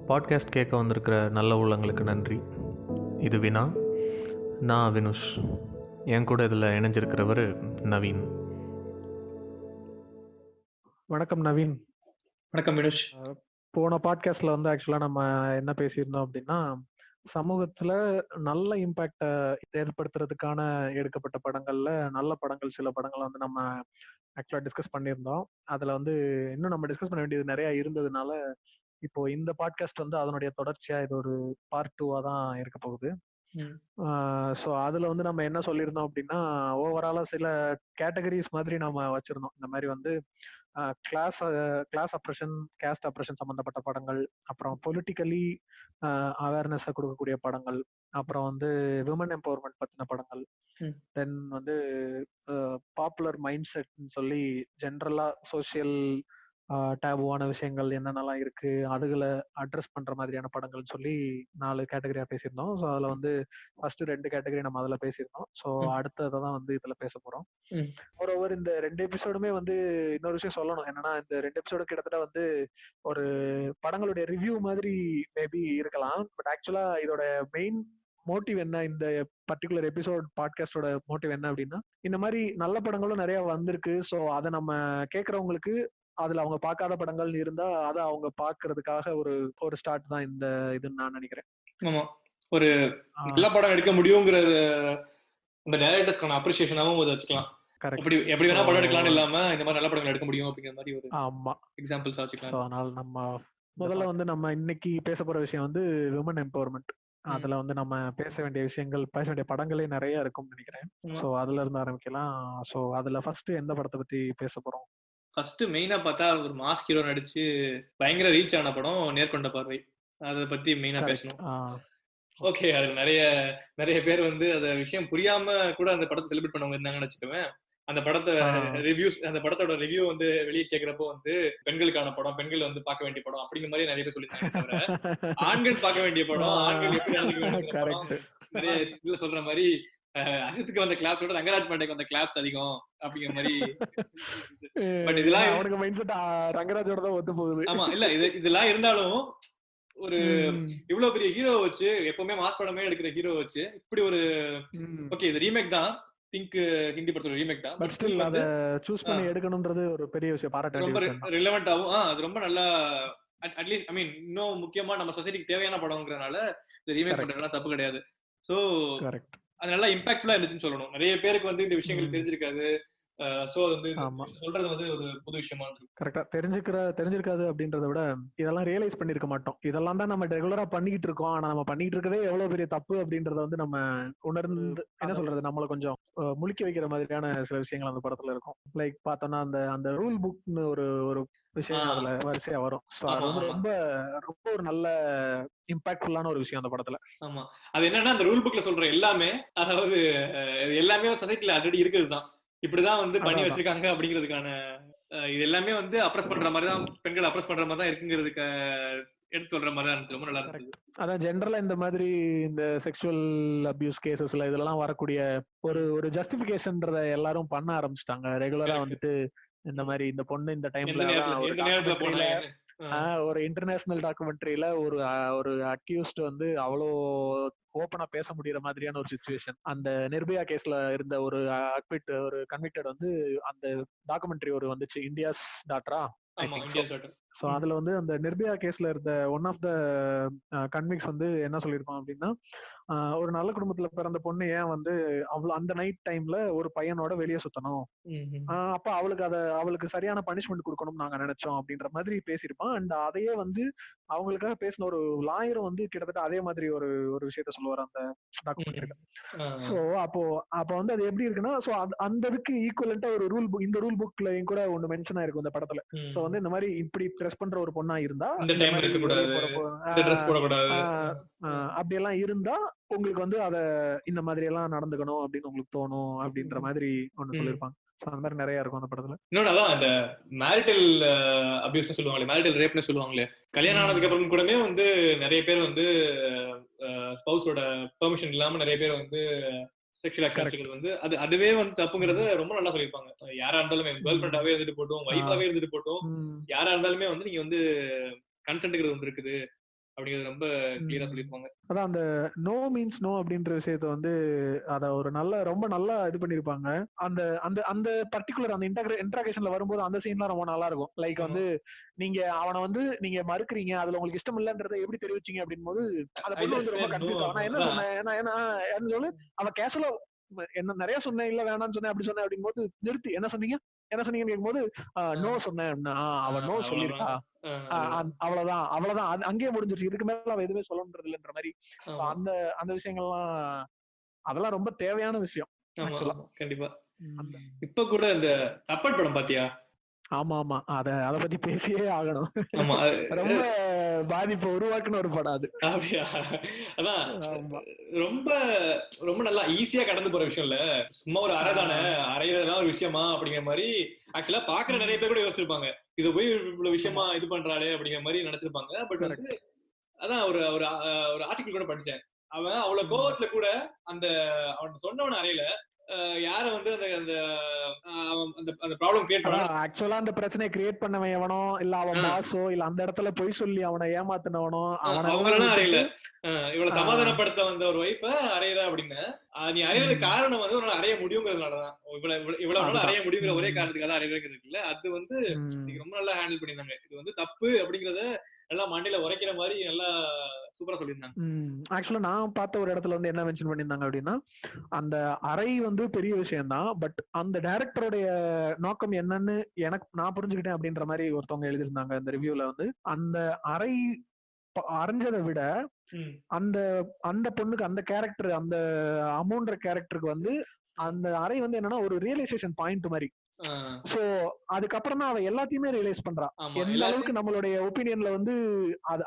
Podcast கேட்க வந்திருக்கிற நல்ல உள்ளங்களுக்கு நன்றி. இது வினா, நான் வினுஷ். என் கூட இதில் இணைஞ்சிருக்கிறவர் நவீன். வணக்கம் நவீன். வணக்கம் வினுஷ். போன பாட்காஸ்ட்ல வந்து ஆக்சுவலா நம்ம என்ன பேசியிருந்தோம் அப்படின்னா, சமூகத்துல நல்ல இம்பாக்ட ஏற்படுத்துறதுக்கான எடுக்கப்பட்ட படங்கள்ல நல்ல படங்கள், சில படங்களை வந்து நம்ம ஆக்சுவலா டிஸ்கஸ் பண்ணியிருந்தோம். அதுல வந்து இன்னும் நம்ம டிஸ்கஸ் பண்ண வேண்டியது நிறைய இருந்ததுனால இப்போ இந்த பாட்காஸ்ட் வந்து அதனுடைய தொடர்ச்சியா இது ஒரு பார்ட் 2-ஆ தான் இருக்க போகுது. ஸோ அதுல வந்து நம்ம என்ன சொல்லியிருந்தோம் அப்படின்னா, ஓவராலா சில கேட்டகரிஸ் மாதிரி நம்ம வச்சிருந்தோம். இந்த மாதிரி வந்து கிளாஸ் அப்ரஷன், கேஸ்ட் அப்ரஷன் சம்பந்தப்பட்ட படங்கள், அப்புறம் பொலிட்டிக்கலி அவேர்னஸை கொடுக்கக்கூடிய படங்கள், அப்புறம் வந்து விமன் எம்பவர்மெண்ட் பத்தின படங்கள், தென் வந்து பாப்புலர் மைண்ட் செட்னு சொல்லி ஜென்ரலா சோசியல் டேபுவான விஷயங்கள் என்னென்னலாம் இருக்கு, அதுகளை அட்ரஸ் பண்ற மாதிரியான படங்கள்னு சொல்லி 4 கேட்டகரியா பேசியிருந்தோம். ஸோ அதுல வந்து ஃபர்ஸ்ட் 2 கேட்டகரி நம்ம அதுல பேசியிருந்தோம். ஸோ அடுத்ததை தான் வந்து இதுல பேச போறோம். ஒருவர் இந்த 2 எபிசோடுமே வந்து இன்னொரு விஷயம் சொல்லணும் என்னன்னா, இந்த 2 எபிசோடு கிட்டத்தட்ட வந்து ஒரு படங்களுடைய ரிவ்யூ மாதிரி மேபி இருக்கலாம். பட் ஆக்சுவலா இதோட மெயின் மோட்டிவ் என்ன, இந்த பர்டிகுலர் எபிசோட் பாட்காஸ்டோட மோட்டிவ் என்ன அப்படின்னா, இந்த மாதிரி நல்ல படங்களும் நிறைய வந்திருக்கு. ஸோ அதை நம்ம கேட்கறவங்களுக்கு அதுல அவங்க பார்க்காத படங்கள் இருந்தா அதை அவங்க பாக்குறதுக்காக ஒரு ஸ்டார்ட் தான் இந்த இதுன்னு நான் நினைக்கிறேன். ஆமா, ஒரு நல்ல படம் எடுக்க முடியுங்கிறது அந்த டைரக்டர்ஸ்க்கான அப்ரிசியேஷனாவும் அதை வச்சுக்கலாம். எப்படி வேணா படம் எடுக்கலாம் இல்லாம இந்த மாதிரி நல்ல படங்கள் எடுக்க முடியும் அப்படிங்கிற மாதிரி ஒரு ஆமா எக்ஸாம்பிள்ஸ் வச்சுக்கலாம். அதனால நம்ம முதல்ல வந்து நம்ம இன்னைக்கு பேச போற விஷயம் வந்து விமன் எம்பவர்மெண்ட். அதுல வந்து நம்ம பேச வேண்டிய விஷயங்கள், பேச வேண்டிய படங்களே நிறைய இருக்கும்னு நினைக்கிறேன். சோ அதுல இருந்து ஆரம்பிக்கலாம். சோ அதுல ஃபர்ஸ்ட் எந்த படத்தை பத்தி பேச போறோம்? ஃபர்ஸ்ட் மெயினா பார்த்தா ஒரு மாஸ் ஹீரோ நடிச்சு பயங்கர ரீச் ஆன படம் நேர்கொண்ட பார்வை. அதை பத்தி மெயினா பேசணும். ஓகே, அது நிறைய பேர் வந்து அந்த விஷயம் புரியாம கூட அந்த படத்தை செலிப்ரேட் பண்ணவங்க இருந்தாங்கன்னு வச்சுக்கோவேன். அந்த படத்தை ரிவ்யூஸ், அந்த படத்தோட ரிவ்யூ வந்து வெளியே கேட்கிறப்போ வந்து பெண்களுக்கான படம், பெண்கள் வந்து பார்க்க வேண்டிய படம் அப்படிங்கிற மாதிரி நிறைய பேர் சொல்லியிருந்தாங்க. தவிர ஆண்கள் பார்க்க வேண்டிய படம், ஆண்கள் எப்படி நடந்துக்க வேண்டிய படம், நிறைய இதுல சொல்ற மாதிரி அஜித்துக்கு வந்த கிளாப்ஸோட ரங்கராஜ் பாண்டேக்கு வந்த கிளாப்ஸ் அதிகம் அப்படிங்கிற மாதிரி. பட் இதெல்லாம் அவனுக்கு மைண்ட் செட் ரங்கராஜோட தான் ஒத்து போகுது. ஆமா, இல்ல இதெல்லாம் இருந்தாலும் ஒரு இவ்வளவு பெரிய ஹீரோ வச்சு, எப்பவுமே மாஸ் படமே எடுக்கிற ஹீரோ வச்சு இப்படி ஒரு ஓகே இது ரீமேக் தான், பிங்க் ஹிந்தி படத்தோட ரீமேக் தான், பட் ஸ்டில் அத சூஸ் பண்ணி எடுக்கணும்ன்றது ஒரு பெரிய விஷயம், பாராட்ட வேண்டிய விஷயம். ரொம்ப ரிலவென்ட்டாவும் அது ரொம்ப நல்லா, அட்லீஸ்ட் ஐ மீன் இன்னும் முக்கியமா நம்ம சொசைட்டிக்கு தேவையான படம்ங்கறனால இது ரீமேக் பண்றதுலாம் தப்பு கிடையாது. சோ கரெக்ட், அது நல்லா இம்பாக்ட்ஃபுல்லா இருந்துச்சுன்னு சொல்லணும். நிறைய பேருக்கு வந்து இந்த விஷயங்கள் தெரிஞ்சிருக்காது. சோ வந்து சொல்றது வந்து ஒரு புது விஷயமா இருக்கு. கரெக்டா தெரிஞ்சிருக்காது அப்படின்றத விட இதெல்லாம் ரியலைஸ் பண்ணிருக்க மாட்டோம். இதெல்லாம் தான் நம்ம ரெகுலரா பண்ணிக்கிட்டு இருக்கோம். ஆனா நம்ம பண்ணிட்டு இருக்கதே எவ்வளவு பெரிய தப்பு அப்படின்றத வந்து நம்ம உணர்ந்து என்ன சொல்றது, நம்மள கொஞ்சம் முழிக்க வைக்கிற மாதிரியான சில விஷயங்கள் அந்த படத்துல இருக்கும். லைக் பார்த்தோம்னா அந்த ரூல் புக்னு ஒரு விஷயம் அதுல வரிசையா வரும். ரொம்ப ரொம்ப ஒரு நல்ல இம்பாக்ட்ஃபுல்லான ஒரு விஷயம் அந்த படத்துல. ஆமா, அது என்னன்னா அந்த ரூல் புக்ல சொல்ற எல்லாமே, அதாவது எல்லாமே சொசைட்டில ஆல்ரெடி இருக்குதுதான், இப்படிதான் வந்து பண்ணி வச்சிருக்காங்க அப்படிங்கிறதுக்கான இது எல்லாமே வந்து அப்ரஸ் பண்ற மாதிரி தான், பெண்கள் அப்ரஸ் பண்ற மாதிரி தான் இருக்குங்கிறதுக்கு எடுத்து சொல்ற மாதிரி தான் இருந்துச்சு. ரொம்ப நல்லா இருந்துச்சு. அதான் ஜென்ரலா இந்த மாதிரி இந்த செக்ஷுவல் அபியூஸ் கேசஸ்ல இதெல்லாம் வரக்கூடிய ஒரு ஜஸ்டிபிகேஷன்றத எல்லாரும் பண்ண ஆரம்பிச்சிட்டாங்க. ரெகுலரா வந்துட்டு இந்த மாதிரி இந்த பொண்ணு இந்த டைம்ல ஒரு இன்டர்நேஷனல் டாக்குமெண்ட்ரியில ஒரு அக்யூஸ்ட் வந்து அவ்வளோ ஓப்பனா பேச முடியற மாதிரியான ஒரு சிச்சுவேஷன். அந்த நிர்பயா கேஸ்ல இருந்த ஒரு கன்விக்டட் வந்து அந்த டாக்குமெண்ட்ரி ஒரு வந்துச்சு, இந்தியாஸ் டாட்டரா. சோ அதுல வந்து அந்த நிர்பயா கேஸ்ல இருந்த ஒன் ஆஃப் த கன்விக்ஸ் வந்து என்ன சொல்லிருப்பான் அப்படின்னா, ஒரு நல்ல குடும்பத்துல பிறந்த பொண்ணு ஏன் வந்து அந்த நைட் டைம்ல ஒரு பையனோட வெளியே சுத்தணும், அப்ப அவளுக்கு சரியான பனிஷ்மெண்ட் கொடுக்கணும்னு நாங்க நினைச்சோம் அப்படின்ற மாதிரி பேசியிருப்பான். அண்ட் அதையே வந்து அவங்களுக்காக பேசின ஒரு லாயரும் வந்து கிட்டத்தட்ட அதே மாதிரி ஒரு விஷயத்த சொல்லுவார் அந்த டாக்குமெண்ட்ரியில. சோ அப்போ வந்து அது எப்படி இருக்குன்னா, சோ அந்த இதுக்கு ஈக்குவலண்டா ஒரு ரூல் புக், இந்த ரூல் புக்லயும் கூட ஒண்ணு மென்ஷன் ஆயிருக்கும் இந்த படத்துல. சோ வந்து இந்த மாதிரி இப்படி ட்ரெஸ் பண்ற ஒரு பொண்ணா இருந்தா, அப்படி எல்லாம் இருந்தா உங்களுக்கு வந்து அத இந்த மாதிரி எல்லாம் நடந்துக்கணும் அப்படின்னு உங்களுக்கு தோணும் அப்படின்ற மாதிரி ஒண்ணு சொல்லிருப்பாங்க. அந்த மாதிரி நிறைய இருக்கும் அந்த படத்துல. இன்னொன்னு அதான் இந்த மேரிட்டல் அபியூஸ் சொல்லுவாங்களே, மேரிட்டல் ரேப்னு சொல்லுவாங்களே, கல்யாணம் ஆனதுக்கு அப்புறம் கூடமே வந்து நிறைய பேர் வந்து ஸ்பௌஸோட பெர்மிஷன் இல்லாம நிறைய பேர் வந்து செக்ஷுவல் ஆக்ஷன் வந்து அதுவே வந்து தப்புங்கிறத ரொம்ப நல்லா சொல்லியிருப்பாங்க. யாரா இருந்தாலுமே கேர்ள் ஃப்ரெண்டாவே இருந்துட்டு போட்டோம், வைஃபாவே இருந்துட்டு போட்டோம், யாரா இருந்தாலுமே வந்து நீங்க வந்து கன்சென்ட்ங்கிறது ஒன்று இருக்குது, அப்படிங்கிறது ரொம்ப கிளியரா சொல்லியிருப்பாங்க. அதான் அந்த நோ மீன்ஸ் நோ அப்படின்ற விஷயத்த வந்து அத ஒரு ரொம்ப நல்லா இது பண்ணிருப்பாங்க. அந்த அந்த அந்த பர்டிகுலர் அந்த இன்டராக்ஷன்ல வரும்போது அந்த சீன்லாம் ரொம்ப நல்லா இருக்கும். லைக் வந்து நீங்க அவனை வந்து நீங்க மறுக்கிறீங்க, அதுல உங்களுக்கு இஷ்டம் இல்லன்றதை எப்படி தெரிவிச்சீங்க அப்படின் போது அந்த பொண்ணு வந்து ரொம்ப கன்ஃபியூஸ் ஆகும். நான் என்ன சொன்னேன் சொல்லு அவ கேஷுவலா என்ன நிறைய சொன்னேன், இல்ல வேணாம்னு சொன்னேன், அப்படி சொன்னேன் அப்படின் போது நிறுத்தி என்ன சொன்னீங்கன்னு கேட்கும்போது நோ சொன்னேன். அவன் நோ சொல்லியிருக்கா, அவ்வளவுதான் அங்கேயே முடிஞ்சிருச்சு, இதுக்கு மேல அவ எதுவுமே சொல்லணுன்றது இல்லைன்ற மாதிரி. அந்த அந்த விஷயங்கள்லாம் அதெல்லாம் ரொம்ப தேவையான விஷயம். கண்டிப்பா. இப்ப கூட இந்த தப்பட் படம் பாத்தியா? ஆமா அத பத்தி பேசியே ஆகணும். ரொம்ப பாதிப்பை உருவாக்குன ஒரு படம் அது. அப்படியா? அதான் ரொம்ப ரொம்ப நல்லா ஈஸியா கடந்து போற விஷயம் இல்ல, சும்மா ஒரு அறை தானே, அறையிறதுலாம் ஒரு விஷயமா அப்படிங்கிற மாதிரி ஆக்சுவலா பாக்குற நிறைய பேர் கூட யோசிச்சிருப்பாங்க, இது போய் இவ்வளவு விஷயமா இது பண்றாளே அப்படிங்கிற மாதிரி நினைச்சிருப்பாங்க. பட் வந்து அதான் ஒரு ஒரு ஆர்டிகிள் கூட படிச்சேன், அவன் அவ்வளவு கோவத்துல கூட அந்த அவன் சொன்னவன அறையில யார வந்து அந்த அந்த ப்ராப்ளம் கிரியேட் பண்ணா, ஆக்சுவலா அந்த பிரச்சனையை கிரியேட் பண்ணவன் எவனோ, இல்ல அவன் பாஸோ, இல்ல அந்த இடத்துல பொய் சொல்லி அவனை ஏமாத்தினவனோ, அவங்களெல்லாம் அறையில இவ்வளவு சமாதானப்படுத்த வந்த ஒரு ஒய்ஃப அறையிற அப்படின்னு. நீ அறையிறதுக்கு காரணம் வந்து உன்னால அறைய முடியுங்கிறதுனாலதான், இவ்வளவு நாள் அறைய முடியுங்கிற ஒரே காரணத்துக்காக தான் அறையிறது இருக்குல்ல, அது வந்து ரொம்ப நல்லா ஹேண்டில் பண்ணிருந்தாங்க. இது வந்து தப்பு அப்படிங்கறத நல்லா மண்டையில உரைக்கிற மாதிரி நல்லா சூப்பரா சொல்லியிருந்தாங்க. ஆக்சுவலா நான் பார்த்த ஒரு இடத்துல வந்து என்ன மென்ஷன் பண்ணியிருந்தாங்க அப்படின்னா, அந்த அறை வந்து பெரிய விஷயம் தான், பட் அந்த டைரக்டருடைய நோக்கம் என்னன்னு நான் புரிஞ்சுக்கிட்டேன் அப்படின்ற மாதிரி ஒருத்தவங்க எழுதியிருந்தாங்க அந்த ரிவ்யூல வந்து. அந்த அறை அரைஞ்சதை விட அந்த அந்த பொண்ணுக்கு அந்த கேரக்டர், அந்த அமௌன்ற கேரக்டருக்கு வந்து அந்த அறை வந்து என்னன்னா ஒரு ரியலைசேஷன் பாயிண்ட் மாதிரி. சோ அதுக்கப்புறம் தான் அவ எல்லாத்தையுமே ரியலைஸ் பண்றா, எந்த அளவுக்கு நம்மளுடைய ஒப்பீனியன்ல வந்து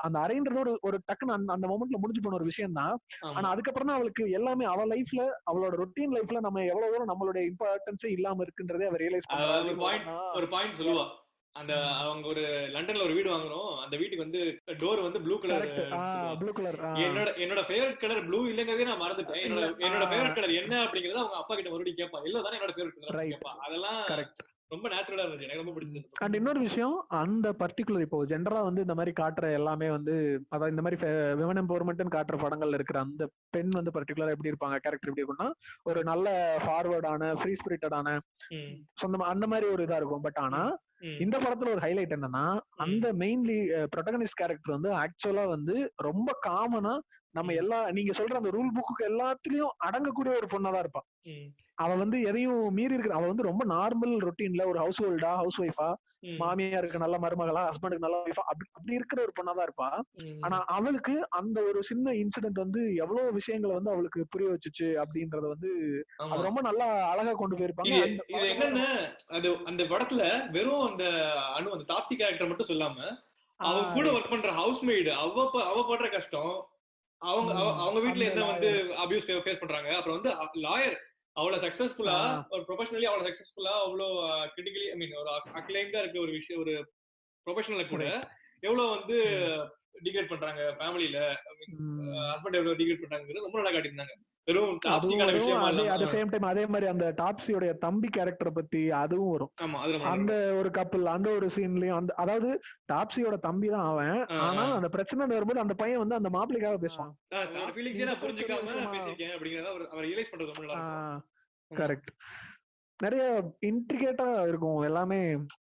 அந்த அறைன்றது ஒரு டக்குன்னு அந்த மொமெண்ட்ல முடிஞ்சு போன ஒரு விஷயம் தான். ஆனா அதுக்கப்புறம் தான் அவளுக்கு எல்லாமே அவ லைஃப்ல, அவளோட ரொட்டீன் லைஃப்ல நம்ம எவ்வளவு தூரம் நம்மளுடைய இம்பார்ட்டன்ஸே இல்லாம இருக்குன்றதே அவ ரியலைஸ் பண்றா. ஒரு பாயிண்ட் சொல்லுவா, அந்த அவங்க ஒரு லண்டன்ல ஒரு வீடு வாங்குறோம், அந்த வீட்டுக்கு வந்து டோர் வந்து ப்ளூ கலர். என்னோட ஃபேவரட் கலர் ப்ளூ இல்லங்கறதே நான் மறந்துட்டேன், என்னோட ஃபேவரட் கலர் என்ன அப்படிங்கறது அவங்க அப்பா கிட்ட மறுபடியும் கேட்பா, எல்லோ தானே என்னோட ஃபேவரட் கலர் கேட்பா. அதெல்லாம் ரொம்ப நேச்சுரலா இருந்துச்சு, எனக்கு ரொம்ப பிடிச்சது. அண்ட் இன்னொரு விஷயம், அந்த பர்டிகுலர் இப்போ ஜெனரலா வந்து இந்த மாதிரி காட்டுற எல்லாமே வந்து, அதாவது இந்த மாதிரி விமன் எம்பவர்மெண்ட் காட்டுற படங்கள்ல இருக்கிற அந்த பெண் வந்து பர்டிகுலரா எப்படி இருப்பாங்க, கேரக்டர் எப்படி இருக்கும்னா ஒரு நல்ல ஃபார்வர்டான, ஃப்ரீ ஸ்பிரிட்டடான, சொந்தமா அந்த மாதிரி ஒரு இதா இருக்கும். பட் ஆனா இந்த படத்துல ஒரு ஹைலைட் என்னன்னா, அந்த மெயின்லி ப்ரொட்டகனிஸ்ட் கேரக்டர் வந்து ஆக்சுவலா வந்து ரொம்ப காமனா நம்ம நீங்க சொல்ற அந்த ரூல் புக்கு எல்லாத்துலயும் அடங்கக்கூடிய ஒரு பொண்ணாதான் இருப்பான். அவ வந்து எதையும் மீறி இருக்கிற, அவ வந்து ரொம்ப நார்மல் ரொட்டீன்ல ஒரு ஹவுஸ் ஒய்ஃபா, மாமியாருக்கு நல்ல மருமகளா, ஹஸ்பண்டுக்கு நல்ல ஒய்ஃபா, அப்படி இருக்கிற ஒரு பொண்ணாதான் இருப்பா. ஆனா அவளுக்கு அந்த ஒரு சின்ன இன்சிடென்ட் வந்து எவ்வளவு விஷயங்களை வந்து அவளுக்கு புரிய வச்சுச்சு அப்படின்றத வந்து அது ரொம்ப நல்லா அழகா கொண்டு போயிருப்பாங்க. இது என்னன்னு, அது அந்த படத்துல வெறும் அந்த அந்த தாப்சி கேரக்டர் மட்டும் சொல்லாம, அவ கூட ஒர்க் பண்ற ஹவுஸ்மெய்டு அவ படுற கஷ்டம், அவங்க வீட்டுல என்ன வந்து அபியூஸ் ஃபேஸ் பண்றாங்க, அப்புறம் வந்து லாயர் அவ்வளவு சக்சஸ்ஃபுல்லா, ஒரு ப்ரொஃபஷனலி அவ்வளவு சக்சஸ்ஃபுல்லா, அவ்வளவு கிரிட்டிக்கலி ஐ மீன் ஒரு அக்ளைம்டா இருக்க ஒரு விஷயம், ஒரு ப்ரொஃபஷனல கூட எவ்வளவு வந்து டிகிரேட் பண்றாங்க ஃபேமிலில, ஹஸ்பண்ட் எவ்வளவு டிகிரேட் பண்றாங்கிறது ரொம்ப நல்லா காட்டியிருந்தாங்க. வெறும் டாப்ஸிக்கான விஷயமா இல்ல, அட் தி சேம் டைம் அதே மாதிரி அந்த டாப்ஸியோட தம்பி கேரக்டர் பத்தி அதுவும் வரும். அந்த ஒரு கப்பிள், அந்த ஒரு சீன்லயும் அந்த, அதாவது டாப்ஸியோட தம்பி தான் அவன், ஆனா அந்த பிரச்சனை வரும்போது அந்த பையன் வந்து அந்த மாப்பிள்ளைக்காக பேசுவான். புரிஞ்சுக்காம பேசிருக்கேன் அப்படிங்கறத அவர் ரியலைஸ் பண்றது ரொம்ப நல்லா இருக்கும். கரெக்ட். நிறைய இன்ட்ரிகேட்டா இருக்கும் எல்லாமே.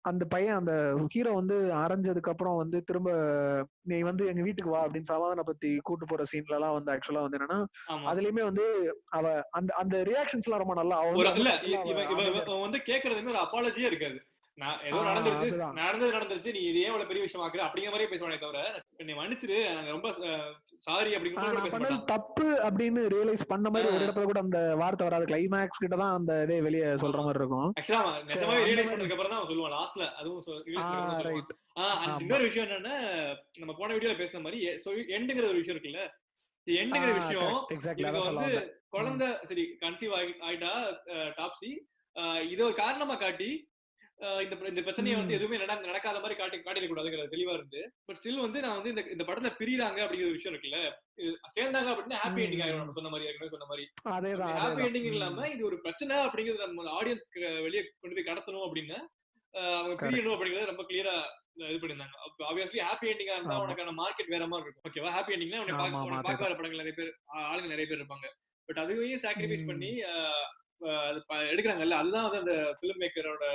அந்த பையன், அந்த ஹீரோ வந்து அரைஞ்சதுக்கு அப்புறம் வந்து திரும்ப நீ வந்து எங்க வீட்டுக்கு வா அப்படின்னு சமாதான பத்தி கூட்டு போற சீன்ல எல்லாம் வந்து ஆக்சுவலா வந்து என்னன்னா, அதுலயுமே வந்து அவ அந்த அந்த ரியாக்ஷன்ஸ் எல்லாம் ரொம்ப நல்லா வந்து கேக்குறதுமே ஒரு அப்பாலஜியே இருக்காது. நான் ஏதோ நடந்துருச்சு, நீ இதே அவ்வளவு பெரிய விஷயம் ஆக்குற அப்படிங்கிற மாதிரி பேசுவானே தவிர, என்னை மன்னிச்சிரு, ரொம்ப சாரி அப்படிங்கிற தப்பு அப்படின்னு ரியலைஸ் பண்ண மாதிரி ஒரு இடத்துல கூட அந்த வார்த்தை வராது. கிளைமேக்ஸ் கிட்ட தான் அந்த இதே வெளியே சொல்ற மாதிரி இருக்கும். நிஜமாவே ரியலைஸ் பண்ணதுக்கு அப்புறம் தான் அவன் சொல்லுவான் லாஸ்ட்ல. அதுவும் இன்னொரு விஷயம் என்னன்னா, நம்ம போன வீடியோல பேசின மாதிரி எண்டுங்கிற ஒரு விஷயம் இருக்குல்ல, எண்டுங்கிற விஷயம் இவங்க வந்து குழந்தை சரி கன்சீவ் ஆயிட்டா டாப்ஸி, இதை ஒரு காரணமா காட்டி இந்த பிரச்சனையை வந்து எதுவுமே நடக்காத மாதிரி காட்டிட கூடாதுங்கிறது தெளிவா இருந்து. பட் ஸ்டில் வந்து நான் வந்து இந்த படத்துல பிரியுறாங்க அப்படிங்கிற விஷயம் இருக்குல்ல, சேர்ந்தாங்க அப்படின்னா ஹாப்பி எண்டிங் ஆயிடும். நம்ம சொன்ன மாதிரி ஏற்கனவே சொன்ன மாதிரி ஹாப்பி எண்டிங் இல்லாம இது ஒரு பிரச்சனை அப்படிங்கிறது நம்ம ஆடியன்ஸ்க்கு வெளியே கொண்டு போய் கடத்தணும் அப்படின்னு அவங்க பிரியணும் அப்படிங்கறது ரொம்ப கிளியரா இது பண்ணிருந்தாங்க. ஆப்வியஸ்லி ஹாப்பி எண்டிங்கா இருந்தா உனக்கான மார்க்கெட் வேற மாதிரி இருக்கும். ஓகேவா, ஹாப்பி எண்டிங்னா உனக்கு பார்க்க வர படங்கள் நிறைய பேர் ஆளுங்க நிறைய பேர் இருப்பாங்க. பட் அதுவையும் சாக்ரிஃபைஸ் பண்ணி அது எடுக்கிறாங்கல்ல, அதுதான் வந்து அந்த ஃபிலிம் மேக்கரோட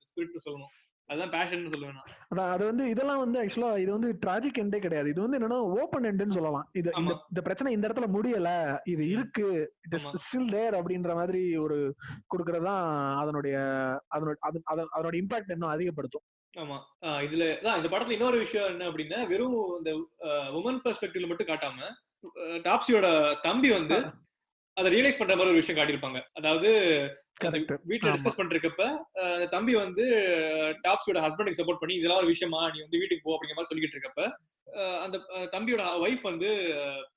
ஸ்பிரிட்னு சொல்லணும். அதுதான் பேஷன் சொல்லுவேன் நான். அதான் அது வந்து இதெல்லாம் வந்து ஆக்சுவலா இது வந்து டிராஜிக் எண்டே கிடையாது. இது வந்து என்னன்னா ஓப்பன் எண்டுன்னு சொல்லலாம். இது இந்த பிரச்சனை இந்த இடத்துல முடியல, இது இருக்கு, இட் இஸ் ஸ்டில் தேர் அப்படின்ற மாதிரி ஒரு கொடுக்கறதுதான் அதனுடைய அதனோட இம்பாக்ட் இன்னும் அதிகப்படுத்தும். ஆமா, இதுல இந்த படத்துல இன்னொரு விஷயம் என்ன அப்படின்னா, வெறும் இந்த உமன் பெர்ஸ்பெக்டிவ்ல மட்டும் காட்டாம டாப்ஸியோட தம்பி வந்து அதை ரியலைஸ் பண்ற மாதிரி ஒரு விஷயம் காட்டியிருப்பாங்க. அதாவது வீட்டுல டிஸ்கஸ் பண்றப்ப தம்பி வந்து டாப்ஸியோட ஹஸ்பண்டுக்கு சப்போர்ட் பண்ணி இதெல்லாம் ஒரு விஷயமா, நீ வந்து வீட்டுக்கு போ அப்படிங்கிற மாதிரி சொல்லிட்டு இருக்கப்ப அந்த தம்பியோட வைஃப் வந்து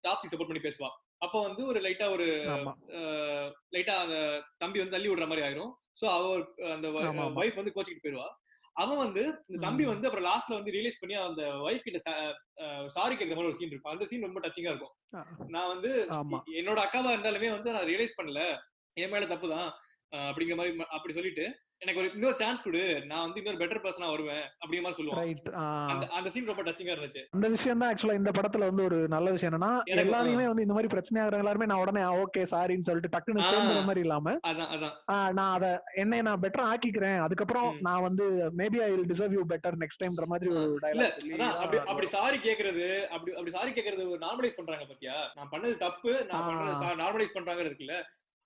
டாப்ஸிக்கு சப்போர்ட் பண்ணி பேசுவா. அப்ப வந்து ஒரு லைட்டா அந்த தம்பி வந்து தள்ளி விடுற மாதிரி ஆயிரும். சோ அவர் அந்த வைஃப் வந்து கோச்சிக்கிட்டு போயிடுவா. அவன் வந்து இந்த தம்பி வந்து அப்புறம் லாஸ்ட்ல வந்து ரியலைஸ் பண்ணி அந்த வைஃப் கிட்ட சாரி கேட்கிற மாதிரி ஒரு சீன் இருக்கும். அந்த சீன் ரொம்ப டச்சிங்கா இருக்கும். நான் வந்து என்னோட அக்காவா இருந்தாலுமே வந்து நான் ரியலைஸ் பண்ணல, என் மேல தப்புதான் அப்படிங்கிற மாதிரி அப்படி சொல்லிட்டு எனக்கு ஒரு இன்னொரு சான்ஸ் கொடு, நான் வந்து இன்னொரு பெட்டர் பர்சனா வருவேன் அப்படிங்கிற மாதிரி சொல்லுவாங்க. அந்த சீன் ரொம்ப டச்சிங்கா இருந்துச்சு. அந்த விஷயம் தான் ஆக்சுவலா இந்த படத்துல வந்து ஒரு நல்ல விஷயம் என்னன்னா, எல்லாரையுமே வந்து இந்த மாதிரி பிரச்சனை ஆகிற எல்லாருமே நான் உடனே ஓகே சாரின்னு சொல்லிட்டு டக்குன்னு சேர்ந்துற மாதிரி இல்லாம, நான் அதை என்னை நான் பெட்டரா ஆக்கிக்கிறேன், அதுக்கப்புறம் நான் வந்து maybe I will deserve you better next டைம்ன்ற மாதிரி ஒரு டயலாக். அப்படி சாரி கேக்குறது அப்படி சாரி கேக்குறது நார்மலைஸ் பண்றாங்க பாத்தியா, நான் பண்ணது தப்பு, நான் பண்ணது நார்மலைஸ் பண்றாங்க இருக்குல்ல,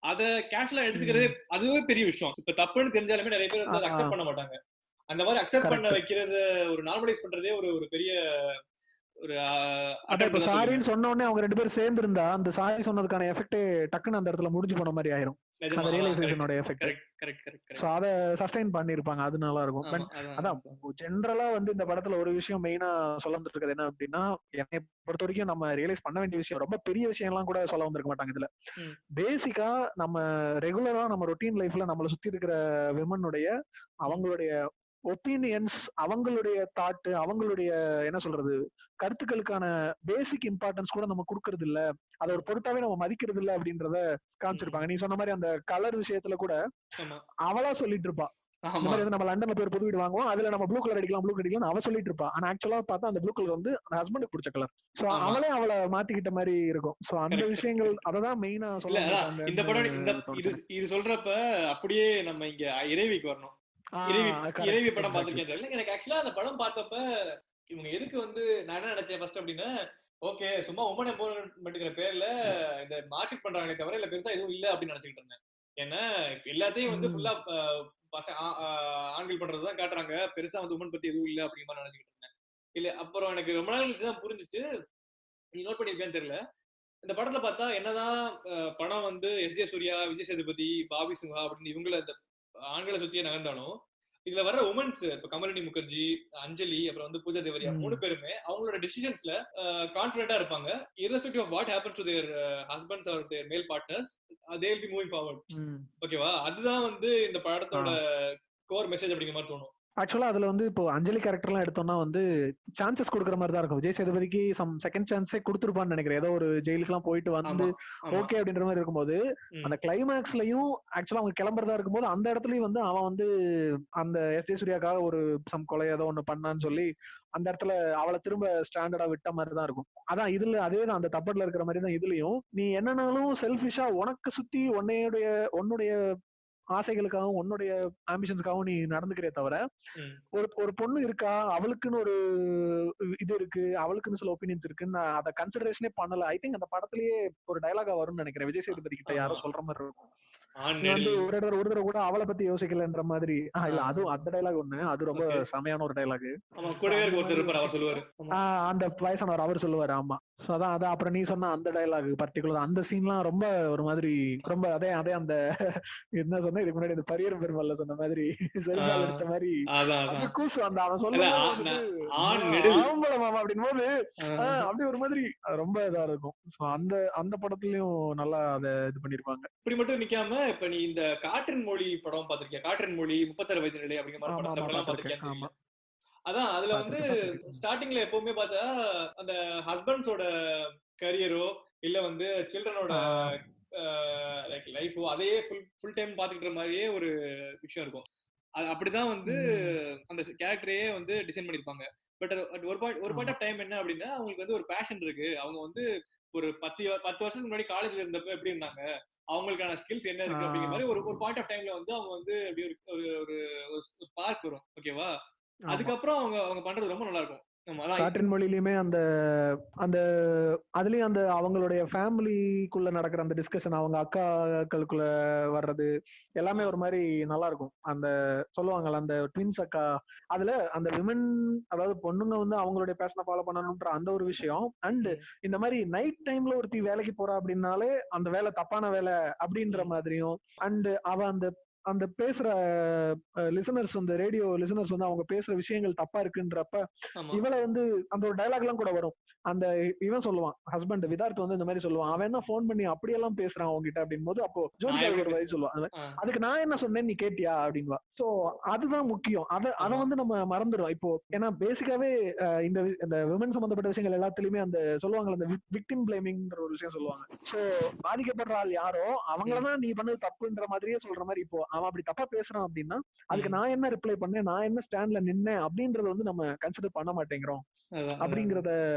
அத கேஷுவலா எடுத்துக்கிறது அதுவே பெரிய விஷயம். இப்ப தப்புன்னு தெரிஞ்சாலுமே நிறைய பேர் வந்து அக்செப்ட் பண்ண மாட்டாங்க. அந்த மாதிரி அக்செப்ட் பண்ண வைக்கிறது, ஒரு நார்மலைஸ் பண்றதே ஒரு பெரிய ஒரு இப்ப சாரின்னு சொன்ன உடனே அவங்க ரெண்டு பேரும் சேர்ந்து இருந்தா அந்த சாரி சொன்னதுக்கான எஃபெக்ட் டக்குன்னு அந்த இடத்துல முடிஞ்சு போன மாதிரி ஆயிரும். அந்த ரியலைசேஷனோட எஃபெக்ட். சோ அத சஸ்டைன் பண்ணிருப்பாங்க, அது நல்லா இருக்கும். பட் அதான் ஜெனரலா வந்து இந்த படத்துல ஒரு விஷயம் மெயினா சொல்ல வந்துட்டு இருக்கிறது என்ன அப்படின்னா, என்னை பொறுத்த வரைக்கும் நம்ம ரியலைஸ் பண்ண வேண்டிய விஷயம், ரொம்ப பெரிய விஷயம் எல்லாம் கூட சொல்ல வந்திருக்க மாட்டாங்க இதுல. பேசிக்கா நம்ம ரெகுலரா நம்ம ரொட்டீன் லைஃப்ல நம்மள சுத்தி இருக்கிற விமனுடைய அவங்களுடைய ஒப்பீனியன்ஸ், அவங்களுடைய தாட், அவங்களுடைய என்ன சொல்றது கருத்துக்களுக்கான பேசிக் இம்பார்ட்டன்ஸ் கூட நம்ம கொடுக்கறது இல்ல, அதை ஒரு பொருட்டாவே நம்ம மதிக்கிறது இல்ல அப்படின்றத காமிச்சிருப்பாங்க. நீ சொன்ன மாதிரி அந்த கலர் விஷயத்துல கூட அவளா சொல்லிட்டு இருப்பா, இந்த மாதிரி வந்து நம்ம லண்டன்ல போய் புது வீடு வாங்குவோம், அதுல நம்ம ப்ளூ கலர் அடிக்கலாம் அவ சொல்லிட்டு இருப்பா. ஆனா ஆக்சுவலா பார்த்தா அந்த ப்ளூ கலர் வந்து ஹஸ்பண்டுக்கு பிடிச்ச கலர். சோ அவளை மாத்திக்கிட்ட மாதிரி இருக்கும். சோ அந்த விஷயங்கள் அததான் மெயினா சொல்ல. இந்த படம் இது சொல்றப்ப அப்படியே நம்ம இங்க இறைவிக்கு வரணும். இறைவி படம் பாத்திருக்கேன் தெரியல. எனக்கு ஆக்சுவலா அந்த படம் பார்த்தப்ப இவங்க எதுக்கு வந்து நான் என்ன நினைச்சேன் ஃபர்ஸ்ட் அப்படின்னா, ஓகே சும்மா உமன் எம்பவர்மெண்ட்ங்கிற பேர்ல இந்த மார்க்கெட் பண்றாங்களே தவிர இல்ல பெருசா எதுவும் இல்ல அப்படின்னு நினைச்சிட்டு இருந்தேன். ஏன்னா எல்லாத்தையும் வந்து ஃபுல்லா ஆண்கள் பண்றதுதான் காட்டுறாங்க, பெருசா வந்து உமன் பத்தி எதுவும் இல்ல அப்படிங்கிற மாதிரி நினைச்சிட்டு இருந்தேன். இல்ல அப்புறம் எனக்கு ரொம்ப நாள் கழிச்சுதான் புரிஞ்சிச்சு. நீ நோட் பண்ணிருக்கேன்னு தெரியல, இந்த படத்துல பார்த்தா என்னதான் படம் வந்து எஸ்.ஜே. சூர்யா, விஜய் சேதுபதி, பாபி சிம்ஹா அப்படின்னு இவங்கள இந்த ஆண்களை சுத்தியே நகர்ந்தாலும் இதுல வர்ற உமன்ஸ், இப்ப கமலினி முகர்ஜி, அஞ்சலி, அப்புறம் வந்து பூஜா தேவரியா, 3 பேருமே அவங்களோட டிசிஷன்ஸ்ல கான்ஃபிடென்ட்டா இருப்பாங்க. irrespective of what happens to their husbands or their male partners, they will be moving forward. ஓகேவா, அதுதான் வந்து இந்த படத்தோட கோர் மெசேஜ் அப்படிங்கிற மாதிரி தோணும். ஆக்சுவலா அதுல வந்து இப்போ அஞ்சலி கேரக்டர்லாம் எடுத்தோம்னா வந்து சான்சஸ் கொடுக்குற மாதிரி தான் இருக்கும். விஜய் சேதுபதிக்கு செகண்ட் சான்ஸே கொடுத்துருப்பான்னு நினைக்கிறேன். ஏதோ ஒரு ஜெயிலுக்கு எல்லாம் போயிட்டு வந்து ஓகே அப்படின்ற மாதிரி இருக்கும்போது அந்த கிளைமேக்ஸ்லயும் ஆக்சுவலா அவங்க கிளம்புறதா இருக்கும்போது அந்த இடத்துலயும் வந்து அவன் வந்து அந்த எஸ்.ஜே. சூர்யாக்காக ஒரு கொலை ஏதோ ஒண்ணு பண்ணான்னு சொல்லி அந்த இடத்துல அவளை திரும்ப ஸ்டாண்டர்டா விட்ட மாதிரி தான் இருக்கும். அதான் இதுல அதேதான் அந்த தப்பட்ல இருக்கிற மாதிரி தான் இதுலயும். நீ என்னன்னாலும் செல்ஃபிஷா உனக்கு சுத்தி உன்னுடைய ஆசைகளுக்காகவும் உன்னுடைய ஆம்பிஷன்ஸ்க்காகவும் நீ நடந்துக்கிறே தவிர ஒரு பொண்ணு இருக்கா, அவளுக்குன்னு ஒரு இது இருக்கு, அவளுக்குன்னு சில ஒப்பீனியன்ஸ் இருக்குன்னு அதை கன்சிடரேஷனே பண்ணல. ஐ திங்க் அந்த படத்திலேயே ஒரு டயலாகா வரும்னு நினைக்கிறேன். விஜய் சேதுபதி கிட்ட யாரோ சொல்ற மாதிரி இருக்கும், வந்து ஒரு தடவை கூட அவளை பத்தி யோசிக்கலன்ற மாதிரி. இல்ல அதுவும் அந்த டைலாக் ஒண்ணு, அது ரொம்ப செமையான ஒரு டைலாக். அந்த வயசானவர் அவர் சொல்லுவாரு. ஆமா, அதான் அப்புறம் நீ சொன்ன அந்த டைலாக் பர்டிகுலர் அந்த சீன்லாம் ரொம்ப ஒரு மாதிரி ரொம்ப அதே அந்த என்ன சொன்ன இதுக்கு முன்னாடி இந்த பரியரும் பெருமல்ல சொன்ன மாதிரி செருப்பால் அடிச்ச மாதிரி கூசு அந்த அவன் சொல்லுவான் மாமா அப்படின் போது அப்படி ஒரு மாதிரி ரொம்ப இதா இருக்கும். அந்த படத்துலயும் நல்லா அதை இது பண்ணிருப்பாங்க. இப்படி மட்டும் நிக்காம இப்ப நீ இந்த காற்றின் மொழி படம் பாத்திருக்கியா? காற்றின் மொழி, 36 வயது நிலை அப்படிங்கிற மாதிரி படம் பாத்திருக்கியா? அதான் அதுல வந்து ஸ்டார்டிங்ல எப்பவுமே பார்த்தா அந்த ஹஸ்பண்ட்ஸோட கரியரோ இல்ல வந்து சில்ட்ரனோட லைஃபோ அதையே ஃபுல் டைம் பாத்துக்கிற மாதிரியே ஒரு விஷயம் இருக்கும். அப்படிதான் வந்து அந்த கேரக்டரையே வந்து டிசைன் பண்ணிருப்பாங்க. பட் ஒரு பாயிண்ட் ஆஃப் டைம் என்ன அப்படின்னா, அவங்களுக்கு வந்து ஒரு பேஷன் இருக்கு. அவங்க வந்து ஒரு 10 வருஷத்துக்கு முன்னாடி காலேஜ்ல இருந்தப்ப எப்படி இருந்தாங்க, அவங்களுக்கான ஸ்கில்ஸ் என்ன இருக்கு அப்படிங்கிற மாதிரி ஒரு பாயிண்ட் ஆஃப் டைம்ல வந்து அவங்க வந்து அப்படி ஒரு ஒரு ஒரு பார்க் வரும். ஓகேவா? அதுக்கப்புறம் அவங்க அவங்க பண்றது ரொம்ப நல்லா இருக்கும். காற்றின் மொழியிலுமே அந்த அந்த அதுலயும் அந்த அவங்களுடைய ஃபேமிலிக்குள்ள நடக்கிற அந்த டிஸ்கஷன், அவங்க அக்காக்களுக்குள்ள வர்றது எல்லாமே ஒரு மாதிரி நல்லா இருக்கும். அந்த சொல்லுவாங்கல்ல அந்த ட்வின்ஸ் அக்கா, அதுல அந்த விமன், அதாவது பொண்ணுங்க வந்து அவங்களுடைய பேஷனை ஃபாலோ பண்ணணும்ன்ற அந்த ஒரு விஷயம். அண்ட் இந்த மாதிரி நைட் டைம்ல ஒருத்தி வேலைக்கு போறா அப்படின்னாலே அந்த வேலை தப்பான வேலை அப்படின்ற மாதிரியும், அண்ட் அவ அந்த அந்த பேசுற லிசனர்ஸ் வந்து ரேடியோ லிசனர்ஸ் வந்து அவங்க பேசுற விஷயங்கள் தப்பா இருக்குன்றப்ப இவளை வந்து அந்த ஒரு டயலாக் எல்லாம் கூட வரும். அந்த இவன் சொல்லுவான், ஹஸ்பண்ட் விதார்த் வந்து இந்த மாதிரி சொல்லுவான், அவன் என்ன போன் பண்ணி அப்படியெல்லாம் பேசுறான் அவங்ககிட்ட அப்படின் போது, அப்போ ஜோதிகா ஒரு வழி சொல்லுவான், அதுக்கு நான் என்ன சொன்னேன் நீ கேட்டியா அப்படின்வா. சோ அதுதான் முக்கியம். அதை வந்து நம்ம மறந்துடும் இப்போ. ஏன்னா பேசிக்காவே இந்த விமன் சம்பந்தப்பட்ட விஷயங்கள் எல்லாத்துலயுமே அந்த சொல்லுவாங்க அந்த விக்டிம் பிளேமிங்ன்ற ஒரு விஷயம் சொல்லுவாங்க. சோ பாதிக்கப்படுற ஆள் யாரோ அவங்களதான் நீ பண்ணது தப்புன்ற மாதிரியே சொல்ற மாதிரி, இப்போ அவன் அப்படி தப்பா பேசுறான் அப்படின்னா அதுக்கு நான் என்ன ரிப்ளை பண்ணேன், நான் என்ன ஸ்டாண்ட்ல நின்னேன் அப்படின்றத வந்து நம்ம கன்சிடர் பண்ண மாட்டேங்கிறோம் அப்படிங்கறத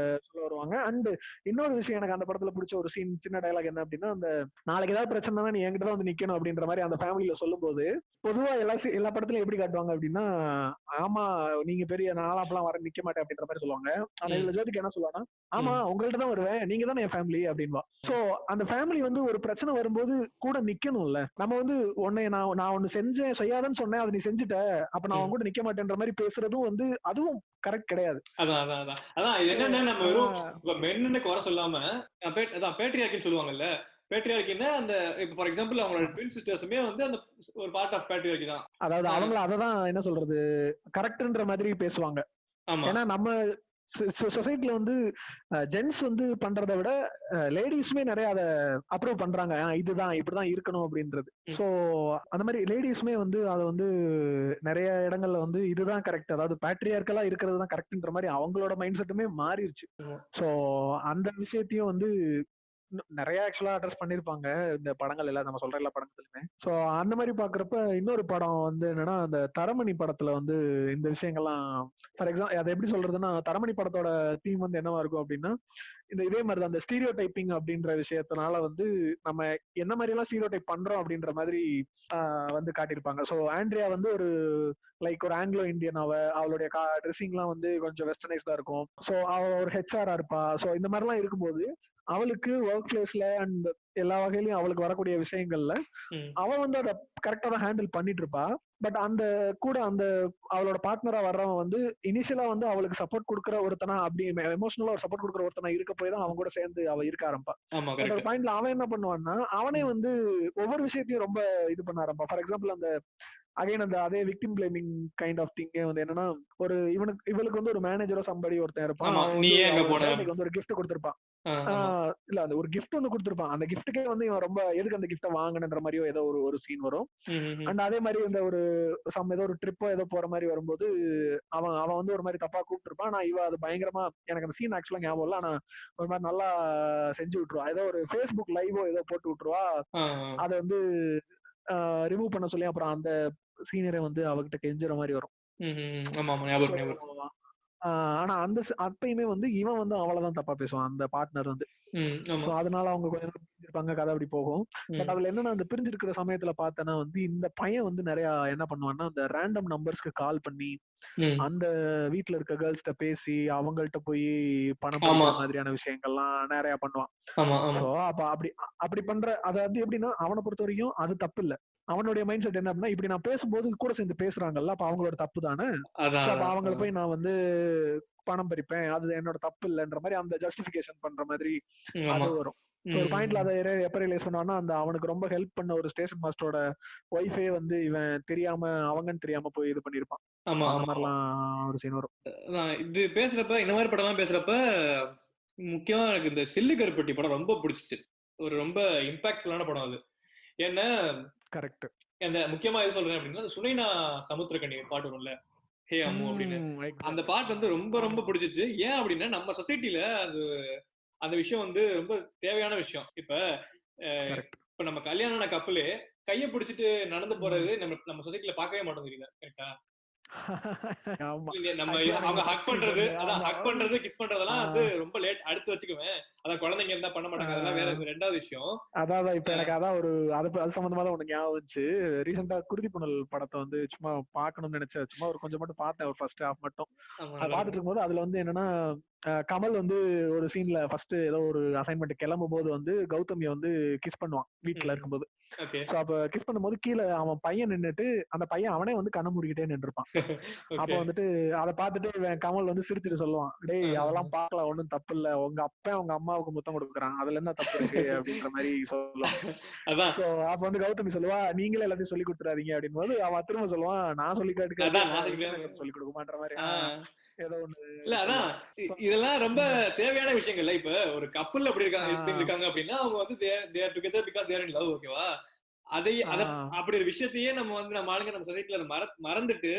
சொல்ல வருவாங்க. அண்ட் இன்னொரு விஷயம் எனக்கு அந்த படத்துல பிடிச்ச ஒரு சீன், சின்ன டயலாக் என்ன அப்படின்னா, அந்த நாளைக்கு ஏதாவது பிரச்சனைனா நீ என்கிட்ட வந்து நிக்கணும் அப்படின்ற மாதிரி அந்த ஃபேமிலியில சொல்லும் போது, பொதுவா எல்லா படத்துலயும் எப்படி காட்டுவாங்க அப்படின்னா, ஆமா நீங்க பெரிய நாளாப்பெல்லாம் வர நிக்க மாட்டேன் அப்படின்ற மாதிரி சொல்லுவாங்க. ஆனா இதுல ஜோதிக்கு என்ன சொல்லுவாங்கன்னா, ஆமா உங்கள்ட்ட தான் வருவேன், நீங்க தானே என் ஃபேமிலி அப்படின்பா. சோ அந்த ஃபேமிலி வந்து ஒரு பிரச்சனை வரும்போது கூட நிக்கணும்ல. நம்ம வந்து உன்னை நான் ஒண்ணு செஞ்சேன் செய்யாதன்னு சொன்னேன், அதை நீ செஞ்சுட்ட, அப்ப நான் அவங்க கூட நிக்க மாட்டேன்ற மாதிரி பேசுறதும் வந்து அதுவும் கரெக்ட் கிடையாது. அதான் என்னன்னா நம்ம வெறும் மென்னு குறை சொல்லாம பேட்ரியார்க்கின்னு சொல்லுவாங்கல்ல, பேட்ரியார்க்கின்னா அந்த இப்ப ஃபார் எக்ஸாம்பிள் அவங்களோட ட்வின் சிஸ்டர்ஸுமே வந்து அந்த ஒரு பார்ட் ஆஃப் பேட்ரியார்க்கி தான். அதாவது அவங்கள அததான் என்ன சொல்றது கரெக்ட்ன்ற மாதிரி பேசுவாங்க. ஏன்னா நம்ம சொசைட்டில வந்து ஜென்ஸ் வந்து பண்றதை விட லேடிஸுமே நிறைய அதை அப்ரூவ் பண்றாங்க, இதுதான் இப்படிதான் இருக்கணும் அப்படின்றது. சோ அந்த மாதிரி லேடிஸுமே வந்து அதை வந்து நிறைய இடங்கள்ல வந்து இதுதான் கரெக்ட், அதாவது பேட்ரியார்க்கலா இருக்கிறது தான் கரெக்ட்ன்ற மாதிரி அவங்களோட மைண்ட் செட்டுமே மாறிடுச்சு. சோ அந்த விஷயத்தையும் வந்து நிறைய ஆக்சுவலா அட்ரஸ் பண்ணிருப்பாங்க இந்த படங்கள் எல்லாம், நம்ம சொல்ற எல்லா படங்களுமே. சோ அந்த மாதிரி பாக்குறப்ப இன்னொரு படம் வந்து என்னன்னா, அந்த தரமணி படத்துல வந்து இந்த விஷயங்கள்லாம், ஃபார் எக்ஸாம்பிள் அதை எப்படி சொல்றதுன்னா, தரமணி படத்தோட தீம் வந்து என்னவா இருக்கும் அப்படின்னா, இதே மாதிரி அந்த ஸ்டீரியோ டைப்பிங் அப்படின்ற விஷயத்தினால வந்து நம்ம என்ன மாதிரி எல்லாம் ஸ்டீரியோ டைப் பண்றோம் அப்படின்ற மாதிரி வந்து காட்டியிருப்பாங்க. ஸோ ஆண்ட்ரியா வந்து ஒரு லைக் ஒரு ஆங்கிலோ இந்தியன், அவளுடைய ட்ரெஸ்ஸிங் எல்லாம் வந்து கொஞ்சம் வெஸ்டர்னைஸ்டா இருக்கும். ஸோ அவ ஒரு ஹெச்ஆரா இருப்பா. ஸோ இந்த மாதிரி எல்லாம் இருக்கும்போது அவளுக்கு ஒர்க் பிளேஸ்ல அண்ட் எல்லா வகையிலயும் அவளுக்கு வரக்கூடிய விஷயங்கள்ல அவ வந்து அதை கரெக்டா தான் ஹேண்டில் பண்ணிட்டு இருப்பா. பட் அந்த கூட அந்த அவளோட பார்ட்னரா வர்றவன் வந்து இனிஷியலா வந்து அவளுக்கு சப்போர்ட் கொடுக்குற ஒருத்தனா, அப்படி எமோஷனலா ஒரு சப்போர்ட் கொடுக்குற ஒருத்தனா இருக்க போய் தான் அவங்க கூட சேர்ந்து அவ இருக்க ஆரம்பா. ஒரு பாயிண்ட்ல அவன் என்ன பண்ணுவான்னா, அவனே வந்து ஒவ்வொரு விஷயத்தையும் ரொம்ப இது பண்ண ஆரம்பா. ஃபார் எக்ஸாம்பிள் அந்த அகைன் அந்த அதே விக்டிம் பிளேமிங் கைண்ட் ஆஃப் திங்கே வந்து என்னன்னா, ஒரு இவளுக்கு வந்து ஒரு மேனேஜரோ சம்படி ஒருத்தன் இருப்பான், வந்து ஒரு கிஃப்ட் கொடுத்திருப்பான். இல்ல அந்த ஒரு கிஃப்ட் வந்து கொடுத்திருப்பான். அந்த கிஃப்ட்டுக்கே வந்து இவன் ரொம்ப எதுக்கு அந்த கிஃப்ட வாங்கணுன்ற மாதிரியோ ஏதோ ஒரு சீன் வரும். அண்ட் அதே மாதிரி இந்த ஒரு ஏதோ ஒரு ட்ரிப்போ ஏதோ போற மாதிரி வரும்போது அவன் வந்து ஒரு மாதிரி தப்பா கூப்பிட்டுருப்பான். ஆனா இவ அது பயங்கரமா, எனக்கு அந்த சீன் ஆக்சுவலா ஞாபகம் இல்ல, ஆனா ஒரு மாதிரி நல்லா செஞ்சு விட்டுருவா. ஏதோ ஒரு ஃபேஸ்புக் லைவோ ஏதோ போட்டு விட்டுருவா. அதை வந்து ரிமூவ் பண்ண சொல்லி அப்புறம் அந்த சீனியரை வந்து அவகிட்ட கெஞ்சுற மாதிரி வரும். ஆனா அந்த அப்பயுமே வந்து இவன் வந்து அவளதான் தப்பா பேசுவான் அந்த பார்ட்னர் வந்து. அதனால அவங்க கொஞ்சம் பிரிஞ்சிருப்பாங்க, கதை அப்படி போகும். பட் அதுல என்னன்னா, அந்த பிரிஞ்சிருக்கிற சமயத்துல பார்த்தேன்னா வந்து இந்த பையன் வந்து நிறைய என்ன பண்ணுவான்னா, அந்த ரேண்டம் நம்பர்ஸ்க்கு கால் பண்ணி அந்த வீட்டுல இருக்க கேர்ள்ஸ்ட பேசி அவங்கள்ட்ட போய் பணம் பறிக்கிற மாதிரியான விஷயங்கள்லாம் நிறைய பண்ணுவான். சோ அப்ப அப்படி பண்ற அதாவது எப்படின்னா, அவனை பொறுத்த வரைக்கும் அது தப்பு இல்ல. அவனுடைய மைண்ட் செட் என்ன அப்படின்னா, இப்படி நான் பேசும்போது கூட சேர்ந்து பேசுறாங்கல்ல, அப்ப அவங்களோட தப்பு தானே, அப்ப அவங்கள போய் நான் வந்து பணம் பறிப்பேன், அது என்னோட தப்பு இல்லைன்ற மாதிரி அந்த ஜஸ்டிபிகேஷன் பண்ற மாதிரி அது வரும். ஒரு பாயிண்ட்ல அதை எப்ப ரியலைஸ் பண்ணுவான்னா, அந்த அவனுக்கு ரொம்ப ஹெல்ப் பண்ண ஒரு ஸ்டேஷன் மாஸ்டரோட ஒய்ஃபே வந்து இவன் தெரியாம அவங்கன்னு தெரியாம போய் இது பண்ணிருப்பான். அந்த மாதிரிலாம் ஒரு சீன் வரும். இது பேசுறப்ப இந்த மாதிரி படம் எல்லாம் பேசுறப்ப முக்கியமா எனக்கு இந்த சில்லு கருப்பட்டி படம் ரொம்ப பிடிச்சிச்சு. ஒரு ரொம்ப இம்பாக்ட்ஃபுல்லான படம் அது. ஏன்னா கரெக்ட், அந்த முக்கியமா எது சொல்றேன் அப்படின்னா, சுனைனா சமுத்திரக்கனி பாட்டு வரும்ல, ஹே அம்மு அப்படின்னு, அந்த பாட்டு வந்து ரொம்ப ரொம்ப பிடிச்சிச்சு. ஏன் அப்படின்னா, நம்ம சொசைட்டில அது அந்த விஷயம் வந்து ரொம்ப தேவையான விஷயம். இப்ப இப்ப நம்ம கல்யாணம் ஆன கப்பலே கைய பிடிச்சிட்டு நடந்து போறது நம்ம சொசைட்டில பார்க்கவே மாட்டோம் தெரியுதா? கரெக்டா? ஆமா. நம்ம ஆக்சுவலா அவங்க நீங்க ஹக் பத்தி பண்றது, சொன்னீங்க. அதான் ஆமா. ஹக் பண்றது, கிஸ் பண்றதெல்லாம் வந்து ஆ, ரொம்ப லேட் அடுத்து வச்சுக்குவேன். அதான் குழந்தைங்க இருந்தா பண்ண மாட்டாங்க. அதெல்லாம் வேற ஆ. ரெண்டாவது விஷயம். அதான் இப்ப எனக்கு அதான் அது சம்பந்தமா தான் ஒண்ணு ஞாபகம் வந்துச்சு. ரீசெண்டா குருதி புனல் படத்தை வந்து சும்மா பார்க்கணும்னு நினைச்சேன். சும்மா ஒரு கொஞ்சம் மட்டும் பார்த்தேன், ஒரு ஃபர்ஸ்ட் ஹாஃப் மட்டும். ஆமா, அதை நல்லா பார்த்துட்டு இருக்கும். இருக்கும்போது அதுல வந்து என்னன்னா, கமல் வந்து ஒரு சீன்ல ஃபர்ஸ்ட் ஏதோ ஒரு அசைன்மெண்ட் கிளம்பும் போது வந்து கௌதமியை வந்து கிஸ் பண்ணுவான் வீட்டுல இருக்கும்போது. ஓகே. சோ அப்ப கிஸ் பண்ணும்போது கீழே அவன் பையன் நின்னுட்டு, அந்த பையன் அவனே வந்து கண்ண மூடிக்கிட்டே நின்றுப்பான். அப்ப ஓகே. வந்துட்டு அதை பார்த்துட்டு இவன் கமல் வந்து சிரிச்சுட்டு சொல்லுவான், டேய் அதெல்லாம் பார்க்கலாம், ஒண்ணும் தப்பு இல்ல, உங்க அப்பா உங்க அம்மாவுக்கு முத்தம் கொடுக்குறான், அதுல என்ன தப்பு இருக்கு அப்படின்ற மாதிரி சொல்லுவான். அதான் சோ அப்ப வந்து கௌதமி சொல்லுவா, நீங்களே எல்லாத்தையும் சொல்லி கொடுத்துறாதீங்க அப்படின் போது அவன் திரும்ப சொல்லுவான், நான் சொல்லி கேட்டுக்கிறதே அதான் நான் எனக்கு சொல்லி கொடுக்குமான்ற மாதிரி ஏதோ ஒண்ணு இல்ல அதான் சொல்லுவான். இதெல்லாம் ரொம்ப தேவையான விஷயங்கள்ல. இப்ப ஒரு கப்பல் அப்படி இருக்காங்க, எப்படி இருக்காங்க அப்படின்னா அவங்க வந்து they are together because they are in love. ஓகேவா? அதை அத அப்படி ஒரு விஷயத்தையே நம்ம ஆளுங்க நம்ம சொசைட்டில மறந்துட்டு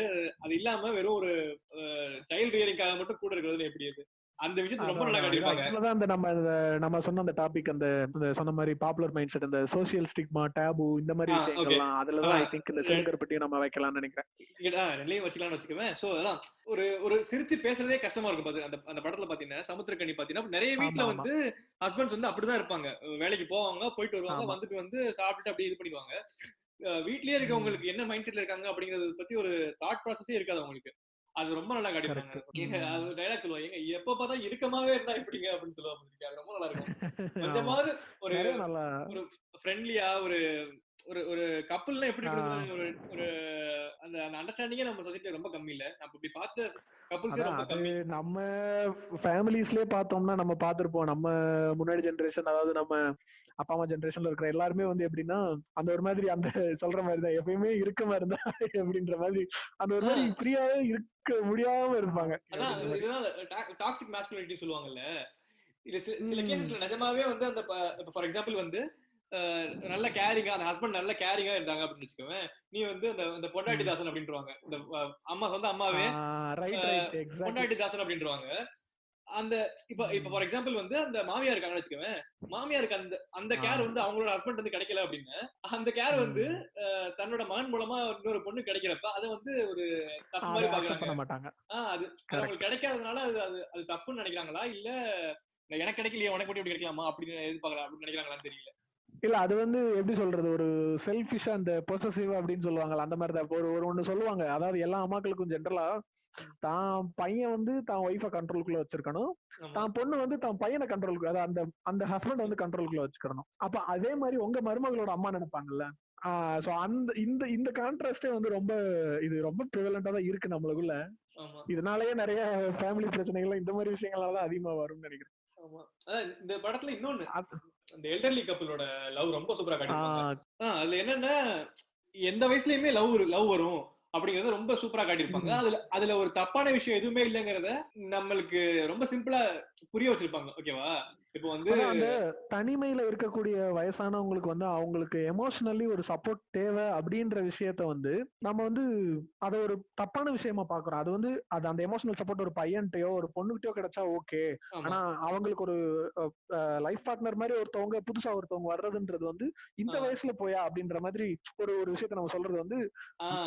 அது இல்லாம வெறும் ஒரு சைல்ட் ரியரிங்காக மட்டும் கூட இருக்கிறது எப்படி அது? அந்த விஷயத்தை ரொம்ப நல்லா காட்டியிருப்பாங்க. இதுலதான் அந்த நம்ம சொன்ன அந்த டாபிக், அந்த சொன்ன மாதிரி பாப்புலர் மைண்ட் செட், அந்த சோசியல் ஸ்டிக்மா, டேபு, இந்த மாதிரி விஷயங்கள்லாம் அதுலதான் ஐ திங்க் இந்த சிலுக்கற்பட்டியும் நம்ம வைக்கலாம்னு நினைக்கிறேன். ரெண்டையும் வச்சுக்கலாம்னு வச்சுக்குவேன். சோ அதான் ஒரு ஒரு சிரிச்சு பேசுறதே கஷ்டமா இருக்கும். பாத்து அந்த படத்துல பாத்தீங்கன்னா, சமுத்திரக்கனி பாத்தீங்கன்னா நிறைய வீட்டுல வந்து ஹஸ்பண்ட்ஸ் வந்து அப்படிதான் இருப்பாங்க. வேலைக்கு போவாங்க, போயிட்டு வருவாங்க, வந்துட்டு வந்து சாப்பிட்டுட்டு அப்படியே இது பண்ணிடுவாங்க. வீட்லயே இருக்கவங்களுக்கு என்ன மைண்ட் செட்ல இருக்காங்க அப்படிங்கறத பத்தி ஒரு தாட் ப்ராசஸே இருக்காது அவங்களுக்கு. அது ரொம்ப நல்லா காட்டியிருப்பாங்க. அது டயலாக் சொல்லுவாங்க, ஏங்க எப்ப பார்த்தா இறுக்கமாவே இருந்தா எப்படிங்க அப்படின்னு சொல்லுவாங்க. அது ரொம்ப நல்லா இருக்கும். கொஞ்சமாவது ஒரு ஒரு ஃப்ரெண்ட்லியா ஒரு ஒரு ஒரு கப்பல்னா எப்படி இருக்கணும், ஒரு ஒரு அந்த அந்த அண்டர்ஸ்டாண்டிங்கே நம்ம சொசைட்டில ரொம்ப கம்மி இல்ல. நம்ம இப்படி பார்த்த கப்பல்ஸே ரொம்ப கம்மி. நம்ம ஃபேமிலிஸ்லயே பார்த்தோம்னா நம்ம பார்த்திருப்போம். நம்ம முன்னாடி ஜெனரேஷன், அதாவது நம்ம அப்பா அம்மா ஜெனரேஷன்ல இருக்கிற எல்லாருமே வந்து எப்படின்னா, அந்த ஒரு மாதிரி அந்த சொல்ற மாதிரி தான் எப்பயுமே இருக்கமா இருந்தா அப்படின்ற மாதிரி அந்த ஒரு மாதிரி ஃப்ரீயாவே இருக்க முடியாம இருப்பாங்க. அதான் இதுதான் டாக்ஸிக் மாஸ்குலினிட்டி சொல்லுவாங்கல்ல. இது சில கேசஸ்ல நிஜமாவே வந்து அந்த ஃபார் எக்ஸாம்பிள் வந்து நல்ல கேரிங்கா அந்த ஹஸ்பண்ட் நல்ல கேரிங்கா இருந்தாங்க அப்படின்னு வச்சுக்கோவேன். நீ வந்து அந்த பொண்டாட்டி தாசன் அப்படின்றாங்க. இந்த அம்மா சொந்த அம்மாவே பொண்டாட்டி தாசன் அப்படின்றாங்க. அந்த இப்ப ஃபார் எக்ஸாம்பிள் வந்து அந்த மாமியார் இருக்காங்கன்னு வச்சுக்கோவேன். மாமியாருக்கு அந்த கேர் வந்து அவங்களோட ஹஸ்பண்ட் வந்து கிடைக்கல அப்படின்னு அந்த கேர் வந்து தன்னோட மகன் மூலமா இன்னொரு பொண்ணு கிடைக்கிறப்ப அதை வந்து ஒரு தப்பு மாதிரி பாக்குறாங்க. அது அவங்களுக்கு கிடைக்காதனால அது தப்புன்னு நினைக்கிறாங்களா, இல்ல எனக்கு கிடைக்கலையே உனக்கு மட்டும் இப்படி கிடைக்கலாமா அப்படின்னு எதிர்பார்க்கலாம் அப்படின்னு நினைக்கிறாங்களான்னு தெரியல. இல்ல அது வந்து எப்படி சொல்றது, ஒரு செல்ஃபிஷா அந்த பொசசிவ் அப்படின்னு சொல்லுவாங்கல்ல, அந்த மாதிரி தான். ஒரு ஒண்ணு சொல்லுவாங்க, அதாவது எல்லா அம்மாக்களுக்கும் ஜென்ரலா தான் பையன் வந்து தான் ஒய்ஃபை கண்ட்ரோலுக்குள்ள வச்சிருக்கணும், தான் பொண்ணு வந்து தான் பையனை கண்ட்ரோலுக்கு, அதாவது அந்த அந்த ஹஸ்பண்ட் வந்து கண்ட்ரோலுக்குள்ள வச்சுக்கணும். அப்ப அதே மாதிரி உங்க மருமகளோட அம்மா நினைப்பாங்கல்ல. சோ அந்த இந்த இந்த கான்ட்ராஸ்டே வந்து ரொம்ப இது ரொம்ப ப்ரிவலண்டா தான் இருக்கு நம்மளுக்குள்ள. இதனாலயே நிறைய ஃபேமிலி பிரச்சனைகள் இந்த மாதிரி விஷயங்களால அதிகமா வரும்னு நினைக்கிறேன். ஆமா. இந்த படத்துல இன்னொன்னு, அந்த எல்டர்லி கப்பிளோட லவ் ரொம்ப சூப்பரா காட்டியிருப்பாங்க. அதுல என்னன்னா எந்த வயசுலயுமே லவ் வரும் அப்படிங்கறத ரொம்ப சூப்பரா காட்டியிருப்பாங்க. அதுல ஒரு தப்பான விஷயம் எதுவுமே இல்லைங்கிறத நம்மளுக்கு ரொம்ப சிம்பிளா புரிய வச்சிருப்பாங்க. ஓகேவா? இப்போ வந்து அந்த தனிமையில இருக்கக்கூடிய வயசானவங்களுக்கு வந்து அவங்களுக்கு எமோஷனலி ஒரு சப்போர்ட் தேவை அப்படின்ற விஷயத்த வந்து நம்ம வந்து அதை ஒரு தப்பான விஷயமா பாக்குறோம். அது வந்து அந்த எமோஷனல் சப்போர்ட் ஒரு பையன்கிட்டயோ ஒரு பொண்ணுகிட்டயோ கிடைச்சா ஓகே. ஆனா அவங்களுக்கு ஒரு லைஃப் பார்ட்னர் மாதிரி ஒருத்தவங்க புதுசா ஒருத்தவங்க வர்றதுன்றது வந்து இந்த வயசுல போயா அப்படின்ற மாதிரி ஒரு ஒரு விஷயத்த நம்ம சொல்றது வந்து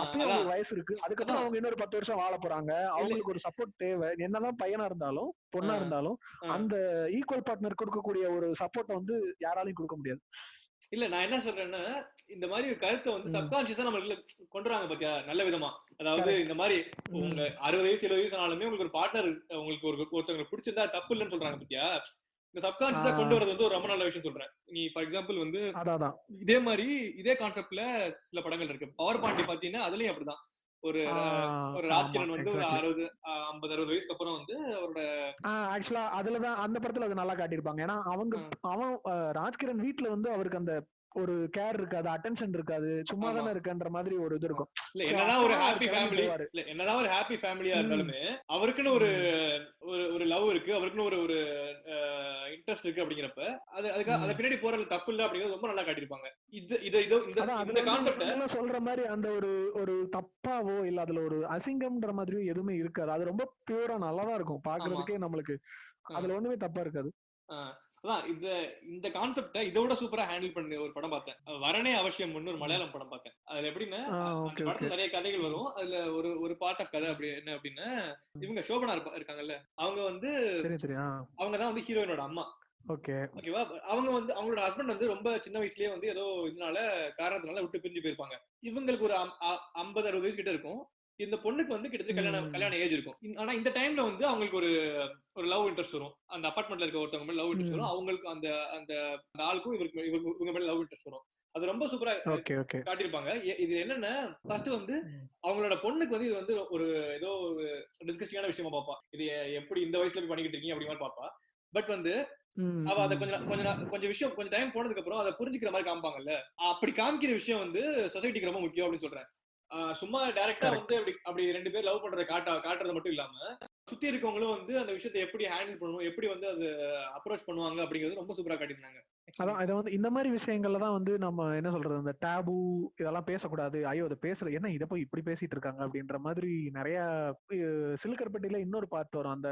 அப்பயும் அவங்களுக்கு வயசு இருக்கு. அதுக்கப்புறம் அவங்க இன்னொரு 10 வருஷம் வாழ போறாங்க. அவங்களுக்கு ஒரு சப்போர்ட் தேவை. என்னதான் பையனா இருந்தாலும் பொண்ணா இருந்தாலும் அந்த ஈக்குவல் பார்ட்னர் கொடுக்கக்கூடிய ஒரு சப்போர்ட் வந்து யாராலையும் கொடுக்க முடியாது. இல்ல நான் என்ன சொல்றேன்னா, இந்த மாதிரி ஒரு கருத்தை வந்து சப்கான்சியஸா நம்மளுக்கு கொண்டுறாங்க பாத்தியா நல்ல விதமா. அதாவது இந்த மாதிரி உங்க 60 வயசு 70 வயசு ஆனாலுமே உங்களுக்கு ஒரு பார்ட்னர், உங்களுக்கு ஒருத்தவங்க பிடிச்சிருந்தா தப்பு இல்லைன்னு சொல்றாங்க பாத்தியா. இந்த சப்கான்சியஸா கொண்டு வரது வந்து ஒரு ரொம்ப நல்ல விஷயம் சொல்றேன். நீ ஃபார் எக்ஸாம்பிள் வந்து இதே மாதிரி இதே கான்செப்ட்ல சில படங்கள் இருக்கு. பவர் பாண்டி பாத்தீங்கன்னா அதுலயும் அப்படிதான். ஒரு ராஜ்கிரண் வந்து ஒரு 50-60 வயசுக்கு அப்புறம் வந்து அவரோட ஆக்சுவலா அதுலதான் அந்த படத்துல அது நல்லா காட்டியிருப்பாங்க. ஏன்னா அவன் ராஜ்கிரண் வீட்டுல வந்து அவருக்கு அந்த ஒரு கேர் இருக்காது, அட்டென்ஷன் இருக்காது, சும்மா தானே இருக்குன்ற மாதிரி ஒரு இது இருக்கும். என்னதான் ஒரு ஹாப்பி ஃபேமிலி, என்னதான் ஒரு ஹாப்பி ஃபேமிலியா இருந்தாலுமே அவருக்குன்னு ஒரு லவ் இருக்கு, அவருக்குன்னு ஒரு இன்ட்ரெஸ்ட் இருக்கு அப்படிங்கிறப்ப அது பின்னாடி போறது தப்பு இல்ல அப்படிங்கறது ரொம்ப நல்லா காட்டியிருப்பாங்க. இந்த கான்செப்ட் சொல்ற மாதிரி அந்த ஒரு தப்பாவோ இல்ல அதுல ஒரு அசிங்கம்ன்ற மாதிரியோ எதுவுமே இருக்காது. அது ரொம்ப பியூரா நல்லாதான் இருக்கும் பாக்குறதுக்கே. நம்மளுக்கு அதுல ஒண்ணுமே தப்பா இருக்காது. அதான் இந்த கான்செப்ட இதோட சூப்பரா ஹேண்டில் பண்ண ஒரு படம் பார்த்தேன், வரனே அவசியம் ஒரு மலையாளம் படம் பார்த்தேன். அதுல எப்படின்னா அந்த படத்துல நிறைய கதைகள் வரும். அதுல ஒரு பார்ட் ஆஃப் கதை அப்படி என்ன அப்படின்னா, இவங்க சோபனா இருக்காங்கல்ல, அவங்க வந்து அவங்கதான் வந்து ஹீரோயினோட அம்மா. ஓகேவா? அவங்க வந்து அவங்களோட ஹஸ்பண்ட் வந்து ரொம்ப சின்ன வயசுலயே வந்து ஏதோ இதனால காரணத்தினால விட்டு பிரிஞ்சு போயிருப்பாங்க. இவங்களுக்கு ஒரு 50-60 வயசு கிட்ட இருக்கும். இந்த பொண்ணுக்கு வந்து கிட்டத்தட்ட கல்யாண ஏஜ் இருக்கும். ஆனா இந்த டைம்ல வந்து அவங்களுக்கு ஒரு லவ் இன்ட்ரெஸ்ட் வரும். அந்த அபார்ட்மெண்ட்ல இருக்க ஒருத்தவங்க மேல லவ் இன்ட்ரெஸ்ட் வரும். அவங்களுக்கு அந்த அந்த ஆளுக்கும் இவங்க மேல லவ் இன்ட்ரெஸ்ட் வரும். அது ரொம்ப சூப்பரா காட்டியிருப்பாங்க. இது என்னன்னா, ஃபர்ஸ்ட் வந்து அவங்களோட பொண்ணுக்கு வந்து இது வந்து ஒரு ஏதோ டிஸ்கஸ்டிங்கான விஷயமா பாப்பா. இது எப்படி இந்த வயசுல போய் பண்ணிக்கிட்டு இருக்கீங்க அப்படி மாதிரி பாப்பா. பட் வந்து அவ அதை கொஞ்சம் விஷயம் கொஞ்சம் டைம் போனதுக்கு அப்புறம் அதை புரிஞ்சுக்கிற மாதிரி காமிப்பாங்கல்ல, அப்படி காமிக்கிற விஷயம் வந்து சொசைட்டிக்கு ரொம்ப முக்கியம் அப்படின்னு சொல்றேன். சும்மா டைரக்டா வந்து அப்படி 2 பேர் லவ் பண்றதை காட்டுறது மட்டும் இல்லாம, சுத்தி இருக்கவங்களும் வந்து அந்த விஷயத்தை எப்படி ஹேண்டில் பண்ணணும், எப்படி வந்து அது அப்ரோச் பண்ணுவாங்க அப்படிங்கிறது ரொம்ப சூப்பரா காட்டியிருந்தாங்க. அதான் இதை வந்து இந்த மாதிரி விஷயங்கள்ல தான் வந்து நம்ம என்ன சொல்றது, இந்த டேபு இதெல்லாம் பேசக்கூடாது, ஐயோ அதை பேசுறது என்ன, இதை போய் இப்படி பேசிட்டு இருக்காங்க அப்படின்ற மாதிரி நிறைய. சிலுக்கர்பட்டியில இன்னொரு பாட்டு வரும், அந்த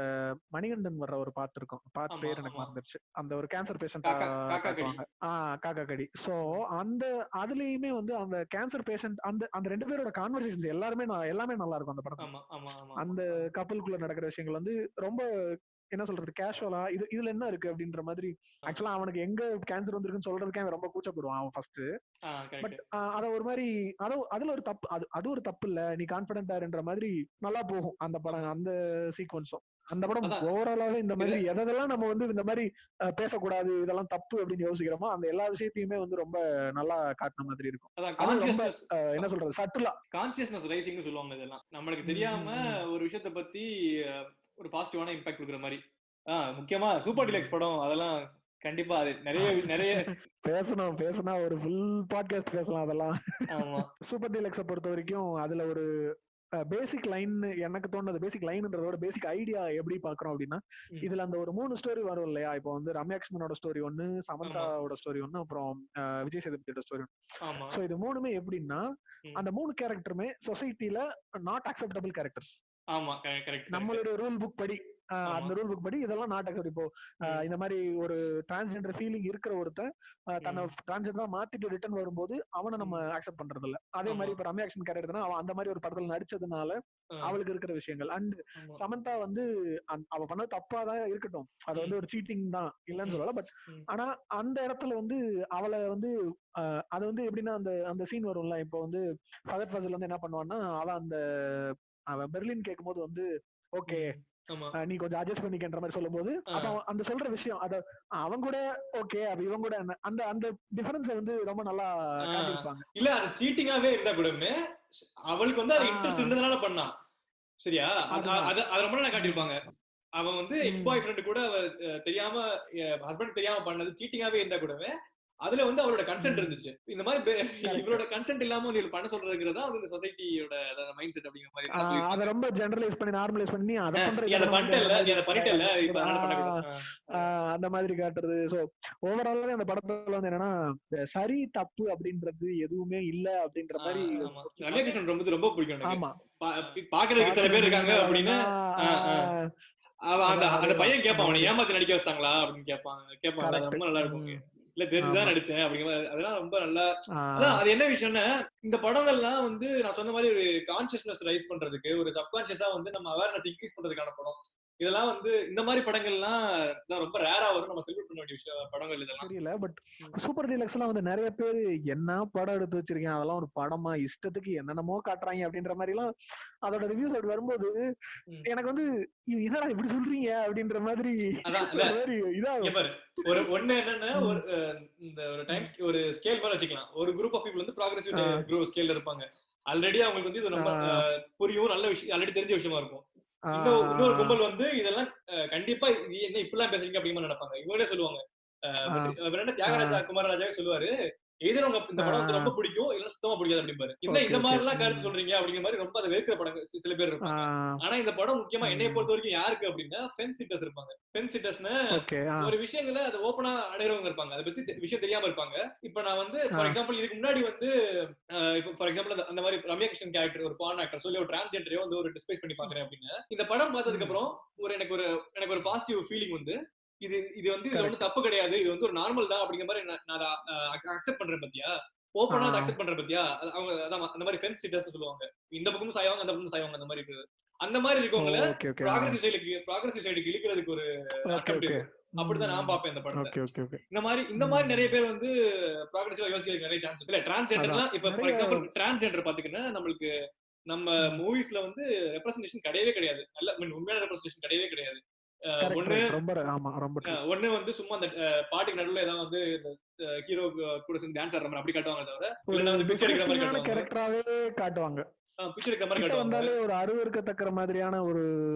மணிகண்டன் வர்ற ஒரு பாட்டு இருக்கும், பாட்டு பேர் எனக்கு மறந்துருச்சு. அந்த ஒரு கேன்சர் பேஷண்ட் காக்கா கடி. சோ அந்த அதுலயுமே வந்து அந்த கேன்சர் பேஷண்ட் அந்த 2 பேரோட கான்வர்சேஷன்ஸ் எல்லாமே நல்லா இருக்கும் அந்த படம். அந்த கப்பலுக்குள்ள நடக்கிற விஷயங்கள் வந்து ரொம்ப என்ன சொல்றது, கேஷுவலா இதுல என்ன இருக்கு அப்படின்ற மாதிரி. ஆக்சுவலா அவனுக்கு எங்க கேன்சர் வந்திருக்குன்னு சொல்றதுக்கே அவன் ரொம்ப கூச்சப்படுவான் அவன் ஃபர்ஸ்ட். பட் அத ஒரு மாதிரி அதுல ஒரு தப்பு, அது ஒரு தப்பு இல்ல, நீ கான்பிடென்டா இருன்ற மாதிரி நல்லா போகும் அந்த படம், அந்த சீக்வன்ஸும். அந்த படம் ஓவராலாவே இந்த மாதிரி எதெல்லாம் நம்ம வந்து இந்த மாதிரி பேசக்கூடாது, இதெல்லாம் தப்பு அப்படின்னு யோசிக்கிறோமோ அந்த எல்லா விஷயத்தையுமே வந்து ரொம்ப நல்லா காட்டின மாதிரி இருக்கும். என்ன சொல்றது, சட்டுலா கான்சியஸ்னஸ் ரைசிங்னு சொல்லுவாங்க. இதெல்லாம் நம்மளுக்கு தெரியாம ஒரு விஷயத்தை பத்தி ஒரு பாசிட்டிவான இம்பாக்ட் கொடுக்குற மாதிரி. முக்கியமா சூப்பர் டிலக்ஸ் படம், அதெல்லாம் கண்டிப்பா அது நிறைய பேசணும் ஒரு ஃபுல் பாட்காஸ்ட் பேசலாம் அதெல்லாம். சூப்பர் டிலக்ஸை பொறுத்த வரைக்கும் அதுல ஒரு பேசிக் லைன் எனக்கு தோணுது, பேசிக் லைன்ன்றதோட பேசிக் ஐடியா எப்படி பாக்குறோம் அப்படின்னா, இதுல அந்த ஒரு 3 ஸ்டோரி வரும் இல்லையா. இப்போ வந்து ரம்யாகிருஷ்ணனோட ஸ்டோரி ஒண்ணு, சமந்தாவோட ஸ்டோரி ஒண்ணு, அப்புறம் விஜய் சேதுபதியோட ஸ்டோரி ஒண்ணு. சோ இது மூணுமே எப்படின்னா, அந்த 3 கேரக்டருமே சொசைட்டில நாட் அக்செப்டபிள் கேரக்டர்ஸ். நம்மளோட ரூல் புக் படி, அந்த ரூல் புக் படி இதெல்லாம் நாட் அக்செப்ட். இப்போ இந்த மாதிரி ஒரு டிரான்ஸ்ஜெண்டர் ஃபீலிங் இருக்கிற ஒருத்தன் தன்னை டிரான்ஸ்ஜெண்டரா மாத்திட்டு ரிட்டர்ன் வரும்போது அவனை நம்ம அக்செப்ட் பண்றது இல்ல. அதே மாதிரி இப்ப ரம்யாகிருஷ்ணன் கேரக்டர்னா அவன் அந்த மாதிரி ஒரு படத்துல நடிச்சதுனால அவளுக்கு இருக்கிற விஷயங்கள். அண்ட் சமந்தா வந்து அவ பண்ண தப்பாதான் இருக்கட்டும், அது வந்து ஒரு சீட்டிங் தான் இல்லன்னு சொல்லல. பட் ஆனா அந்த இடத்துல வந்து அவளை வந்து அது வந்து எப்படின்னா, அந்த சீன் வரும்ல, இப்போ வந்து ஃபகத் ஃபாசில் வந்து என்ன பண்ணுவான்னா, அவன் பெர்லின் கேட்கும் போது வந்து ஓகே நீ கொஞ்சம் அட்ஜஸ்ட் பண்ணிக்கின்ற மாதிரி சொல்லும் போது அப்ப அந்த சொல்ற விஷயம் அத அவங்க கூட ஓகே, அப்ப இவங்க கூட அந்த அந்த டிஃபரன்ஸ் வந்து ரொம்ப நல்லா காட்டியிருப்பாங்க. இல்ல அது சீட்டிங்காவே இருந்தா கூட அவளுக்கு வந்து அது இன்ட்ரெஸ்ட் இருந்ததுனால பண்ணா, சரியா? அது ரொம்ப நல்லா காட்டியிருப்பாங்க. அவன் வந்து எக்ஸ் பாய் ஃப்ரெண்ட் கூட தெரியாம ஹஸ்பண்ட் தெரியாம பண்ணது சீட்டிங்காவே இருந்தா கூடவே அதுல வந்து அவரோட கன்சென்ட் இருந்துச்சு. இந்த மாதிரி இவரோட கன்சென்ட் இல்லாம வந்து பண்ண சொல்றதுங்கிறதா வந்து இந்த சொசைட்டியோட மைண்ட் செட் அப்படிங்கிற மாதிரி அத ரொம்ப ஜெனரலைஸ் பண்ணி நார்மலைஸ் பண்ணி அத பண்ணிட்டல இப்ப அந்த மாதிரி காட்டுறது. சோ ஓவராலாவே அந்த படத்துல வந்து என்னன்னா, சரி தப்பு அப்படின்றது எதுவுமே இல்ல அப்படின்ற மாதிரி. ரம்யாகிருஷ்ணன் ரொம்ப பிடிக்கும். ஆமா, பாக்குறதுக்கு இத்தனை பேர் இருக்காங்க அப்படின்னு அந்த பையன் கேட்பான், அவனை ஏமாத்தி நடிக்க வச்சிட்டாங்களா அப்படின்னு கேட்பாங்க. ரொம்ப நல்லா இருக்கும். இல்ல தெரிஞ்சுதான் நடிச்சேன் அப்படிங்கிற அதெல்லாம் ரொம்ப நல்லா. அதான் அது என்ன விஷயம்னா, இந்த படங்கள்லாம் வந்து நான் சொன்ன மாதிரி ஒரு கான்சியஸ்னஸ் ரைஸ் பண்றதுக்கு, ஒரு சப்கான்சியஸா வந்து நம்ம அவேர்னஸ் இன்க்ரீஸ் பண்றதுக்கான படம் இதெல்லாம். வந்து இந்த மாதிரி படங்கள்லாம் ரொம்ப ரேரா வரும், நம்ம செலிப்ரேட் பண்ண வேண்டிய விஷயம் படங்கள் இதெல்லாம். தெரியல. பட் சூப்பர் டீலக்ஸ் எல்லாம் வந்து நிறைய பேர் என்ன படம் எடுத்து வச்சிருக்கேன், அதெல்லாம் ஒரு படமா, இஷ்டத்துக்கு என்னென்னமோ காட்டுறாங்க அப்படின்ற மாதிரி எல்லாம் அதோட ரிவ்யூஸ் அப்படி வரும்போது எனக்கு வந்து என்னடா இப்படி சொல்றீங்க அப்படின்ற மாதிரி ஒரு ஒண்ணு என்னன்னா, ஒரு டைம் ஒரு ஸ்கேல் மாதிரி வச்சுக்கலாம். ஒரு குரூப் ஆஃப் பீப்புள் வந்து ப்ராக்ரெசிவ் குரூப் ஸ்கேல்ல இருப்பாங்க. ஆல்ரெடி அவங்களுக்கு வந்து இது ரொம்ப புரியும், நல்ல விஷயம், ஆல்ரெடி தெரிஞ்ச விஷயமா இருக்கும். இன்னொரு கும்பல் வந்து இதெல்லாம் கண்டிப்பா என்ன இப்படிலாம் பேசுறீங்க அப்படிங்கிற நினைப்பாங்க. இவங்களே சொல்லுவாங்க, தியாகராஜா குமாரராஜாவே சொல்லுவாரு, எதிர இந்த படம் வந்து ரொம்ப பிடிக்கும், இல்ல சுத்தமா பிடிக்காது அப்படிம்பாரு. இந்த மாதிரி எல்லாம் கருத்து சொல்றீங்க அப்படிங்கிற மாதிரி ரொம்ப அதை வெறுக்கிற படங்கள் சில பேர் இருப்பாங்க. ஆனா இந்த படம் முக்கியமா என்னைய பொறுத்த வரைக்கும் யாருக்கு அப்படின்னா ஃபென்ஸ் சிட்டர்ஸ் இருப்பாங்க. ஃபென்ஸ் சிட்டர்ஸ்னா ஒரு விஷயங்களை அதை ஓப்பனா அடைகிறவங்க இருப்பாங்க, அதை பத்தி விஷயம் தெரியாம இருப்பாங்க. இப்ப நான் வந்து ஃபார் எக்ஸாம்பிள் இதுக்கு முன்னாடி வந்து இப்ப ஃபார் எக்ஸாம்பிள் அந்த மாதிரி ரம்யாகிருஷ்ணன் கேரக்டர் ஒரு பான் ஆக்டர் சொல்லி ஒரு டிரான்ஸ்ஜெண்டரையோ வந்து ஒரு டிஸ்பைஸ் பண்ணி பாக்குறேன் அப்படின்னா, இந்த படம் பார்த்ததுக்கு அப்புறம் எனக்கு ஒரு பாசிட்டிவ் ஃபீலிங் வந்து இது இது வந்து இது ஒன்றும் தப்பு கிடையாது, இது வந்து ஒரு நார்மல் தான் அப்படிங்கிற மாதிரி நான் அதை அக்செப்ட் பண்றேன் பத்தியா, ஓப்பனா அதை அக்செப்ட் பண்றேன் பத்தியா. அவங்க அதான் அந்த மாதிரி ஃபென்ஸ் சிட்டர்ஸ் சொல்லுவாங்க, இந்த பக்கமும் சாயவாங்க அந்த பக்கமும் சாயவாங்க, அந்த மாதிரி இருக்குது. அந்த மாதிரி இருக்கவங்கள ப்ராக்ரசிவ் சைடுக்கு இழுக்கிறதுக்கு ஒரு அட்டெம்ப்ட் இருக்கு. அப்படிதான் நான் பாப்பேன் இந்த படத்தை. இந்த மாதிரி நிறைய பேர் வந்து ப்ராக்ரசிவா யோசிக்கிறதுக்கு நிறைய சான்ஸ் இல்ல. டிரான்ஸ்ஜெண்டர்லாம் இப்ப ஃபார் எக்ஸாம்பிள் டிரான்ஸ்ஜெண்டர் பாத்தீங்கன்னா நம்மளுக்கு நம்ம மூவிஸ்ல வந்து ரெப்ரசன்டேஷன் கிடையவே கிடையாது, நல்ல உண்மையான ரெப்ரசன்டேஷன் கிடையவே கிடையாது. ஒண்ணு வந்து சும்மா அந்த பாட்டுக்கு நடுவுல ஏதாவது வந்து ஹீரோ கூட சேர்ந்து டான்ஸ் ஆடுற மாதிரி அப்படி காட்டுவாங்க, தவிர இல்ல வந்து பிக்சர் எடுக்கிற மாதிரி காட்டுவாங்க. பிக்சர் எடுக்கிற மாதிரி காட்டுவாங்க. ஒரு அருவருக்கத்தக்க மாதிரியான ஒரு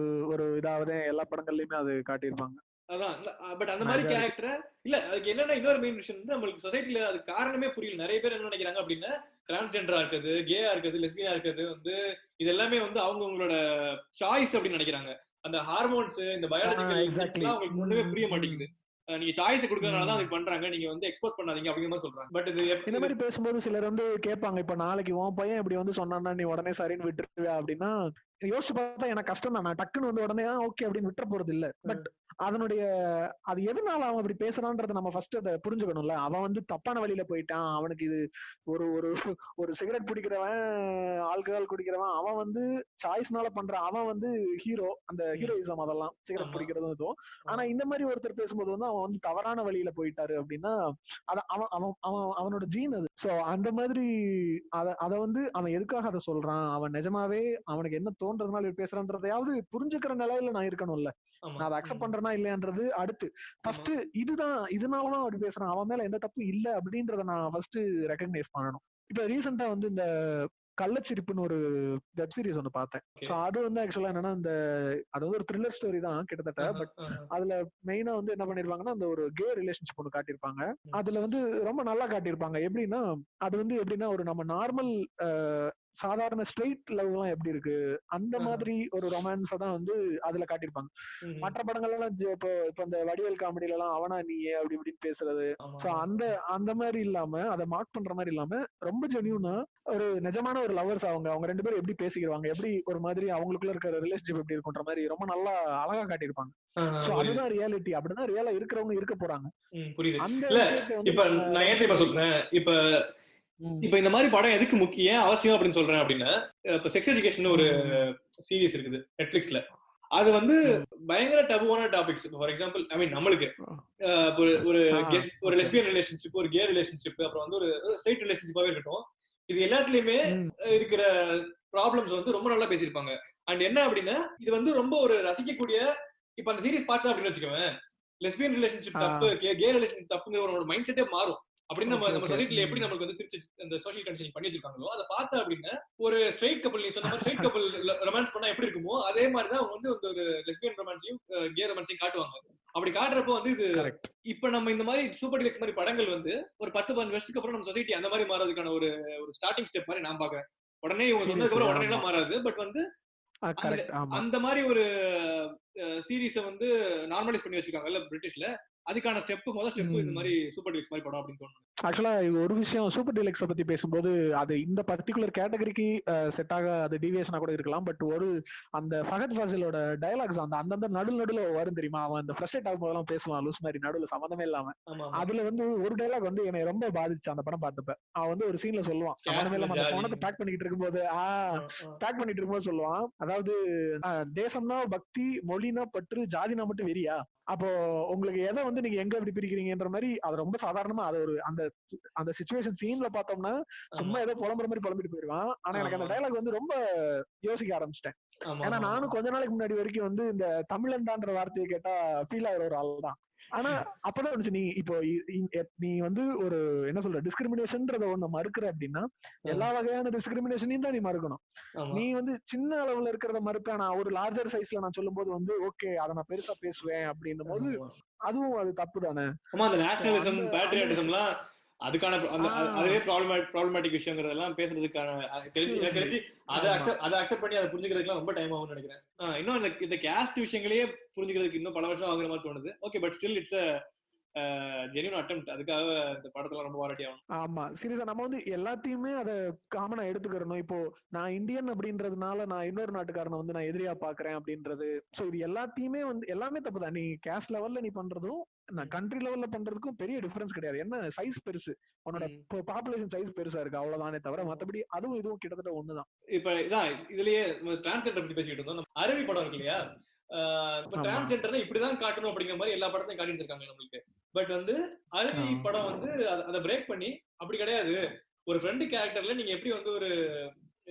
ஒரு இதாவது எல்லா படங்கள்லயுமே அது காட்டியிருப்பாங்க. அதான் பட் அந்த மாதிரி கேரக்டர் இல்ல. அதுக்கு என்னன்னா இன்னொரு மெயின் விஷயம் வந்து நம்மளுக்கு சொசைட்டில அது காரணமே புரியல. நிறைய பேர் என்ன நினைக்கிறாங்க அப்படின்னா, டிரான்ஸ்ஜெண்டரா இருக்குது, கேயா இருக்குது, லெஸ்பியனா இருக்குது வந்து இது எல்லாமே வந்து அவங்களோட சாய்ஸ் அப்படின்னு நினைக்கிறாங்க. அந்த ஹார்மோன்ஸ் இந்த பயாலஜிக்கல் எக்ஸாக்ட்லி அவங்களுக்கு ஒண்ணுமே புரிய மாட்டேங்குது. நீங்க சாய்ஸ் கொடுக்கறதுனால தான் அது பண்றாங்க, நீங்க வந்து எக்ஸ்போஸ் பண்ணாதீங்க அப்படிங்கிற மாதிரி சொல்றாங்க. பட் இது இந்த மாதிரி பேசும்போது சிலர் வந்து கேட்பாங்க, இப்ப நாளைக்கு உன் பையன் இப்படி வந்து சொன்னான்னா நீ உடனே சரின்னு விட்டுருவியா அப்படின்னா, யோசிச்சு பார்த்தா எனக்கு கஷ்டம் தான். நான் டக்குன்னு வந்து உடனே ஓகே அப்படின்னு விட்டுற போறது இல்ல. பட் அதனுடைய அது எதனால அவன் அப்படி பேசுறான்றத நம்ம ஃபர்ஸ்ட் அதை புரிஞ்சுக்கணும்ல. அவன் வந்து தப்பான வழியில போயிட்டான், அவனுக்கு இது ஒரு ஒரு ஒரு சிகரெட் பிடிக்கிறவன், ஆல்கஹால் குடிக்கிறவன், அவன் வந்து சாய்ஸ்னால பண்றான், அவன் வந்து ஹீரோ, அந்த ஹீரோயிசம் அதெல்லாம் சிகரெட் பிடிக்கிறதும் இதுவும். ஆனா இந்த மாதிரி ஒருத்தர் பேசும்போது வந்து அவன் வந்து தவறான வழியில போயிட்டாரு அப்படின்னா அவன் அவன் அவன் அவனோட ஜீன் அது. சோ அந்த மாதிரி அத வந்து அவன் எதுக்காக அதை சொல்றான், அவன் நிஜமாவே அவனுக்கு என்ன தோன்றதுனால பேசுறான்றதையாவது புரிஞ்சுக்கிற நிலையில நான் இருக்கணும்ல. நான் அதை அக்செப்ட் பண்றேனா இல்லையான்றது அடுத்து. ஃபர்ஸ்ட் இதுதான், இதனாலதான் அப்படி பேசுறான், அவன் மேல எந்த தப்பு இல்ல அப்படின்றத நான் ஃபர்ஸ்ட் ரெகக்னைஸ் பண்ணணும். இப்ப ரீசெண்டா வந்து இந்த கள்ளச்சிரிப்புன்னு ஒரு வெப் சீரிஸ் ஒன்று பார்த்தேன். ஸோ அது வந்து ஆக்சுவலா என்னன்னா இந்த அது வந்து ஒரு த்ரில்லர் ஸ்டோரி தான் கிட்டத்தட்ட. பட் அதுல மெயினா வந்து என்ன பண்ணிருப்பாங்கன்னா, அந்த ஒரு கே ரிலேஷன்ஷிப் ஒன்று காட்டியிருப்பாங்க. அதுல வந்து ரொம்ப நல்லா காட்டியிருப்பாங்க. எப்படின்னா அது வந்து எப்படின்னா ஒரு நம்ம நார்மல் சாதாரண ஸ்ட்ரெயிட் லவ் எல்லாம் எப்படி இருக்கு அந்த மாதிரி ஒரு ரொமான்ஸ தான் வந்து அதுல காட்டியிருப்பாங்க. மற்ற படங்கள் எல்லாம் இப்போ இப்போ அந்த வடிவேல் காமெடியில எல்லாம் அவனா நீயே அப்படி இப்படின்னு பேசுறது. ஸோ அந்த மாதிரி இல்லாம அதை மார்க் பண்ற மாதிரி இல்லாம ரொம்ப ஜென்யூனா ஒரு நிஜமான ஒரு லவர்ஸ் அவங்க ரெண்டு பேரும் எப்படி பேசிக்கிறாங்க, எப்படி ஒரு மாதிரி அவங்களுக்குள்ள இருக்கிற ரிலேஷன்ஷிப் எப்படி இருக்குன்ற மாதிரி ரொம்ப நல்லா அழகா காட்டியிருப்பாங்க. சோ அதுதான் ரியாலிட்டி, அப்படிதான் ரியலா இருக்கிறவங்க இருக்க போறாங்க. இப்ப நான் ஏன் சொல்றேன், இப்ப இந்த மாதிரி படம் எதுக்கு முக்கியம் அவசியம் அப்படின்னு சொல்றேன் அப்படின்னா, இப்ப செக்ஸ் எஜுகேஷன் ஒரு சீரிஸ் இருக்குது நெட்ஃபிளிக்ஸ்ல. அது வந்து பயங்கர டபுவான டாபிக்ஸ். ஃபார் எக்ஸாம்பிள் ஐ மீன் நம்மளுக்கு ஒரு லெஸ்பியன் ரிலேஷன்ஷிப், ஒரு கே ரிலேஷன்ஷிப், அப்புறம் வந்து ஒரு ஸ்ட்ரெயிட் ரிலேஷன்ஷிப்பாவே இருக்கட்டும், இது எல்லாத்துலயுமே இருக்கிற ப்ராப்ளம்ஸ் வந்து ரொம்ப நல்லா பேசியிருப்பாங்க. அண்ட் என்ன அப்படின்னா இது வந்து ரொம்ப ஒரு ரசிக்கக்கூடிய, இப்ப அந்த சீரிஸ் பார்த்தா அப்படின்னு வச்சுக்கோங்க, லெஸ்பியன் ரிலேஷன்ஷிப் தப்பு, கே ரிலேஷன்ஷிப் தப்புங்கிற ஒரு மைண்ட் செட்டே மாறும். அப்படின்னு நம்ம சொசைட்டில எப்படி நமக்கு வந்து திருச்சி இந்த சோஷியல் கண்டிஷனிங் பண்ணி வச்சிருக்காங்களோ அதை பார்த்தா அப்படின்னா ஒரு ஸ்ட்ரெயிட் கப்பல், நீ சொன்ன மாதிரி ஸ்ட்ரெயிட் கப்பல் ரொமான்ஸ் பண்ணா எப்படி இருக்குமோ அதே மாதிரிதான் அவங்க வந்து ஒரு லெஸ்பியன் ரொமான்ஸையும் கே ரொமான்ஸையும் காட்டுவாங்க. அப்படி காட்டுறப்போ வந்து இது இப்ப நம்ம இந்த மாதிரி சூப்பர் டிலக்ஸ் மாதிரி படங்கள் வந்து ஒரு 10-15 வருஷத்துக்கு அப்புறம் நம்ம சொசைட்டி அந்த மாதிரி மாறதுக்கான ஒரு ஸ்டார்டிங் ஸ்டெப் மாதிரி நான் பாக்குறேன். உடனே இவங்க சொன்னதுக்கு அப்புறம் உடனே எல்லாம் மாறாது. பட் வந்து அந்த மாதிரி ஒரு சீரீஸை வந்து நார்மலைஸ் பண்ணி வச்சிருக்காங்கல்ல பிரிட்டிஷ்ல, அதுக்கான முதல் ஸ்டெப் இந்த மாதிரி சூப்பர் டிலக்ஸ் மாதிரி படம் அப்படின்னு தோணுது. ஆக்சுவலா ஒரு விஷயம் சூப்பர் டிலக்ஸ் பத்தி பேசும்போது அது இந்த பர்டிகுலர் கேட்டகரிக்கு செட் ஆக அது டிவியேஷனா கூட இருக்கலாம். பட் ஒரு அந்த ஃபஹத் ஃபாசிலோட டயலாக்ஸ் அந்த நடுல வரும் தெரியுமா, அவன் அந்த ஃப்ரஸ்ட்ரேட் ஆகும் போதெல்லாம் பேசுவான் லூஸ் மாதிரி நடுவில் சம்மந்தமே இல்லாம. அதுல வந்து ஒரு டயலாக் வந்து என்னை ரொம்ப பாதிச்சு அந்த படம் பார்த்தப்ப. அவன் வந்து ஒரு சீன்ல சொல்லுவான், சம்மந்தமே இல்லாம அந்த பணத்தை பேக் பண்ணிட்டு இருக்கும்போது சொல்லுவான், அதாவது தேசம்னா பக்தி, மொழினா பற்று, ஜாதினா மட்டும் வெறியா, அப்போ உங்களுக்கு எதை வந்து நீங்க எங்க எப்படி பிரிக்கிறீங்கன்ற மாதிரி அது ரொம்ப சாதாரணமா அது ஒரு அந்த சிச்சுவேஷன் சீன்ல பார்த்தோம்னா சும்மா ஏதோ புலம்புற மாதிரி புலம்பிட்டு போயிடுவான். ஆனா எனக்கு அந்த டயலாக் வந்து ரொம்ப யோசிக்க ஆரம்பிச்சிட்டேன். ஏன்னா நானும் கொஞ்ச நாளைக்கு முன்னாடி வரைக்கும் வந்து இந்த தமிழன்டான்ற வார்த்தையை கேட்டா ஃபீல் ஆகிற ஒரு ஆள் தான். ஆனா அப்பதான் இருந்துச்சு, நீ இப்போ நீ வந்து ஒரு என்ன சொல்ற டிஸ்கிரிமினேஷன்ன்றத ஒண்ணு மறுக்கிற அப்படின்னா எல்லா வகையான டிஸ்கிரிமினேஷனையும் தான் நீ மறுக்கணும். நீ வந்து சின்ன அளவுல இருக்கிறத மறுப்ப, நான் ஒரு லார்ஜர் சைஸ்ல நான் சொல்லும் போது வந்து ஓகே அதை நான் பெருசா பேசுவேன் அப்படின்னும் போது அதுவும் அது தப்பு தானே. அந்த நேஷனலிசம், பேட்ரியாட்டிசம்லாம் அதுக்கான அதுவே ப்ராப்ளமேட்டிக் விஷயங்கிறதெல்லாம் பேசுறதுக்கான தெரிஞ்சு அதை அக்செப்ட் பண்ணி அதை புரிஞ்சுக்கிறதுக்கு ரொம்ப டைம் ஆகும்னு நினைக்கிறேன். இன்னும் இந்த கேஸ்ட் விஷயங்களையே புரிஞ்சுக்கிறதுக்கு இன்னும் பல வருஷம் ஆகுற மாதிரி தோணுது. Okay, but still it's genuine attempt. அதுக்காக இந்த படத்துல ரொம்ப பாராட்டி ஆகணும். ஆமா, சீரியஸா நம்ம வந்து எல்லாத்தையுமே அதை காமனா எடுத்துக்கிறணும். இப்போ நான் இந்தியன் அப்படின்றதுனால நான் இன்னொரு நாட்டுக்காரனை வந்து நான் எதிரியா பாக்குறேன் அப்படின்றது. சோ இது எல்லாத்தையுமே வந்து எல்லாமே தப்புதான். நீ கேஸ்ட் லெவல்ல நீ பண்றதும் நான் கண்ட்ரி லெவல்ல பண்றதுக்கும் பெரிய டிஃபரன்ஸ் கிடையாது. என்ன சைஸ் பெருசு, உன்னோட பாப்புலேஷன் சைஸ் பெருசா இருக்கு, அவ்வளவுதானே தவிர மத்தபடி அதுவும் இதுவும் கிட்டத்தட்ட ஒண்ணுதான். இப்ப இதான் இதுலயே டிரான்ஸ்ஜெண்டர் பத்தி பேசிட்டு இருந்தோம். நம்ம அருவி படம் இருக்கு இல்லையா, இப்ப டிரான்ஸ்ஜெண்டர்னா இப்படிதான் காட்டணும் அப்படிங்கிற மாதிரி எல்லா படத்தையும் காட்டிட்டு இருக்காங்க நம்மளுக்கு. பட் வந்து அருவி படம் வந்து அதை பிரேக் பண்ணி அப்படி கிடையாது, ஒரு ஃப்ரெண்டு கேரக்டர்ல நீங்க எப்படி வந்து ஒரு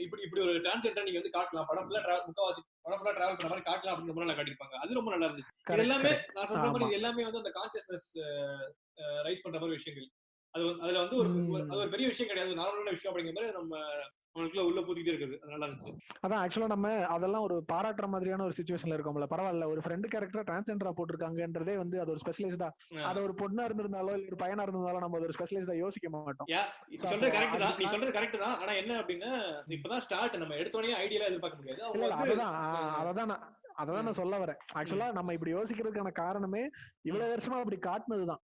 இப்படி ஒரு டிரான்ஸ்ஜெண்டர் நீங்க வந்து காட்டலாம், படம் ஃபுல்லா முக்காவாசி படம் ஃபுல்லா டிராவல் பண்ண மாதிரி காட்டலாம் அப்படிங்கிற மாதிரி காட்டியிருப்பாங்க. அது ரொம்ப நல்லா இருந்துச்சு. இது எல்லாமே நான் சொல்ற மாதிரி இது எல்லாமே வந்து அந்த கான்சியஸ்னஸ் ரைஸ் பண்ற மாதிரி விஷயங்கள். அதுல வந்து அது ஒரு பெரிய விஷயம் கிடையாது, நார்மலான விஷயம் அப்படிங்கிற மாதிரி நம்ம அவங்களுக்குள்ள உள்ள பூத்திட்டே இருக்குது. அது நல்லா இருந்துச்சு. அதான் ஆக்சுவலா நம்ம அதெல்லாம் ஒரு பாராட்டுற மாதிரியான ஒரு சிச்சுவேஷன்ல இருக்கோம்ல. பரவாயில்ல, ஒரு ஃப்ரெண்டு கேரக்டர் டிரான்ஸ்ஜெண்டரா போட்டிருக்காங்கன்றதே வந்து அது ஒரு ஸ்பெஷலைஸ்டா, அது ஒரு பொண்ணா இருந்திருந்தாலோ இல்ல ஒரு பையனா இருந்தாலும் நம்ம ஒரு ஸ்பெஷலைஸ்டா யோசிக்க மாட்டோம். சொல்றது கரெக்ட் தான், நீ சொல்றது கரெக்ட் தான். ஆனா என்ன அப்படின்னா இப்பதான் ஸ்டார்ட், நம்ம எடுத்தோடனே ஐடியால எதிர்பார்க்க முடியாது. அதான் நான் சொல்ல வரேன். ஆக்சுவலா நம்ம இப்படி யோசிக்கிறதுக்கான காரணமே இவ்வளவு வருஷமா அப்படி காட்டுனதுதான்.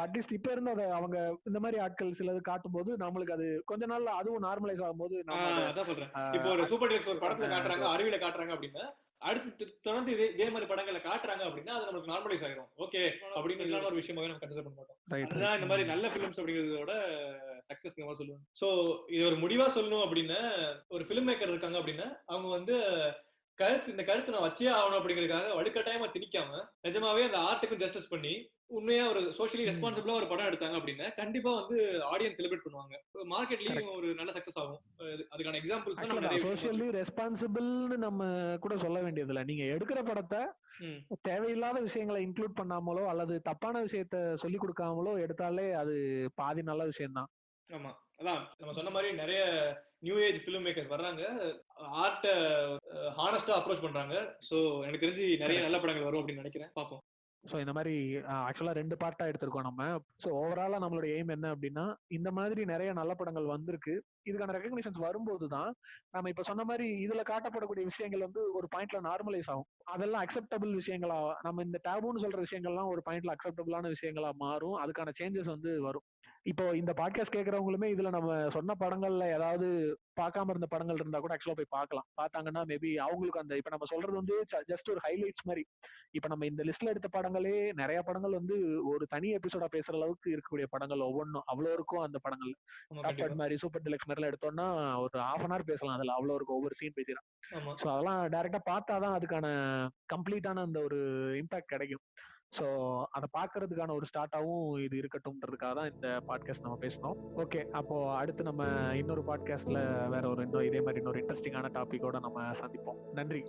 அட்லீஸ்ட் இப்ப இருந்து அதை அவங்க இந்த மாதிரி ஆட்கள் சிலது காட்டும் போது நம்மளுக்கு அது கொஞ்ச நாள்ல அதுவும் நார்மலைஸ் ஆகும் போது அதான் சொல்றேன். இப்போ ஒரு சூப்பர் டீலக்ஸ் ஒரு படத்துல காட்டுறாங்க, அருவியில காட்டுறாங்க அப்படின்னா அடுத்து தொடர்ந்து இதே மாதிரி படங்களை காட்டுறாங்க அப்படின்னா அது நமக்கு நார்மலைஸ் ஆயிரும். ஓகே அப்படின்னு ஒரு விஷயமாவே நம்ம கன்சிடர் பண்ண மாட்டோம். அதுதான் இந்த மாதிரி நல்ல பிலிம்ஸ் அப்படிங்கிறதோட சக்சஸ் சொல்லுவாங்க. சோ இது ஒரு முடிவா சொல்லணும் அப்படின்னா, ஒரு பிலிம் மேக்கர் இருக்காங்க அப்படின்னா அவங்க வந்து இந்த கருத்து நான் வச்சே ஆகணும் அப்படிங்கிறதுக்காக வலுக்கட்டாயமா திணிக்காம நிஜமாவே அந்த ஆர்ட்டுக்கும் ஜஸ்டிஸ் பண்ணி உண்மையா ஒரு சோஷியலி ரெஸ்பான்சிபிளா ஒரு படம் எடுத்தாங்க அப்படின்னா கண்டிப்பா வந்து ஆடியன்ஸ் செலிப்ரேட் பண்ணுவாங்க, மார்க்கெட்லயும் ஒரு நல்ல சக்சஸ் ஆகும். அதுக்கான எக்ஸாம்பிள் தான் நம்ம நிறைய சோஷியலி ரெஸ்பான்சிபிள்னு நம்ம கூட சொல்ல வேண்டியது இல்ல. நீங்க எடுக்கிற படத்தை தேவையில்லாத விஷயங்களை இன்க்ளூட் பண்ணாமலோ அல்லது தப்பான விஷயத்த சொல்லி கொடுக்காமலோ எடுத்தாலே அது பாதி நல்ல விஷயம் தான். ஆமா, அதான் நம்ம சொன்ன மாதிரி நிறைய நியூ ஏஜ் ஃபிலிம் மேக்கர்ஸ் வர்றாங்க, ஆர்ட்டை ஹானஸ்டா அப்ரோச் பண்றாங்க. சோ எனக்கு தெரிஞ்சு நிறைய நல்ல படங்கள் வரும் அப்படின்னு நினைக்கிறேன். பார்ப்போம். ஸோ இந்த மாதிரி ஆக்சுவலா 2 பார்ட்டா எடுத்திருக்கோம் நம்ம. ஸோ ஓவராலா நம்மளோட எய்ம் என்ன அப்படின்னா, இந்த மாதிரி நிறைய நல்ல படங்கள் வந்திருக்கு, இதுக்கான ரெகக்னிஷன்ஸ் வரும்போது தான் நம்ம இப்ப சொன்ன மாதிரி இதுல காட்டப்படக்கூடிய விஷயங்கள் வந்து ஒரு பாயிண்ட்ல நார்மலைஸ் ஆகும். அதெல்லாம் அக்செப்டபிள் விஷயங்களா, நம்ம இந்த டேபுன்னு சொல்ற விஷயங்கள்லாம் ஒரு பாயிண்ட்ல அக்செப்டபிளான விஷயங்களா மாறும். அதுக்கான சேஞ்சஸ் வந்து வரும். இப்போ இந்த பாட்காஸ்ட் கேட்கறவங்களுமே இதுல நம்ம சொன்ன படங்கள்ல ஏதாவது பார்க்காம இருந்த படங்கள் இருந்தா கூட ஆக்சுவலா போய் பார்க்கலாம். பார்த்தாங்கன்னா மேபி அவங்களுக்கு அந்த இப்ப நம்ம சொல்றது வந்து ஜஸ்ட் ஒரு ஹைலைட்ஸ் மாதிரி. இப்ப நம்ம இந்த லிஸ்ட்ல எடுத்த படங்களே நிறைய படங்கள் வந்து ஒரு தனி எபிசோடா பேசுற அளவுக்கு இருக்கக்கூடிய படங்கள் ஒவ்வொன்றும் அவ்வளோ இருக்கும். அந்த படங்கள் டாப் மாதிரி சூப்பர் டிலக்ஸ் மாதிரிலாம் எடுத்தோம்னா ஒரு 1/2 hour பேசலாம். அதுல அவ்வளோ இருக்கும், ஒவ்வொரு சீன் பேசிடலாம். ஸோ அதெல்லாம் டைரக்டா பார்த்தாதான் அதுக்கான கம்ப்ளீட்டான அந்த ஒரு இம்பாக்ட் கிடைக்கும். ஸோ அதை பார்க்கறதுக்கான ஒரு ஸ்டார்ட்டாகவும் இது இருக்கட்டும்ன்றதுக்காக தான் இந்த பாட்காஸ்ட் நம்ம பேசணும். ஓகே, அப்போ அடுத்து நம்ம இன்னொரு பாட்காஸ்ட்ல வேற ஒரு இதே மாதிரி இன்னொரு இன்ட்ரெஸ்டிங்கான டாபிக்கோட நம்ம சந்திப்போம். நன்றி.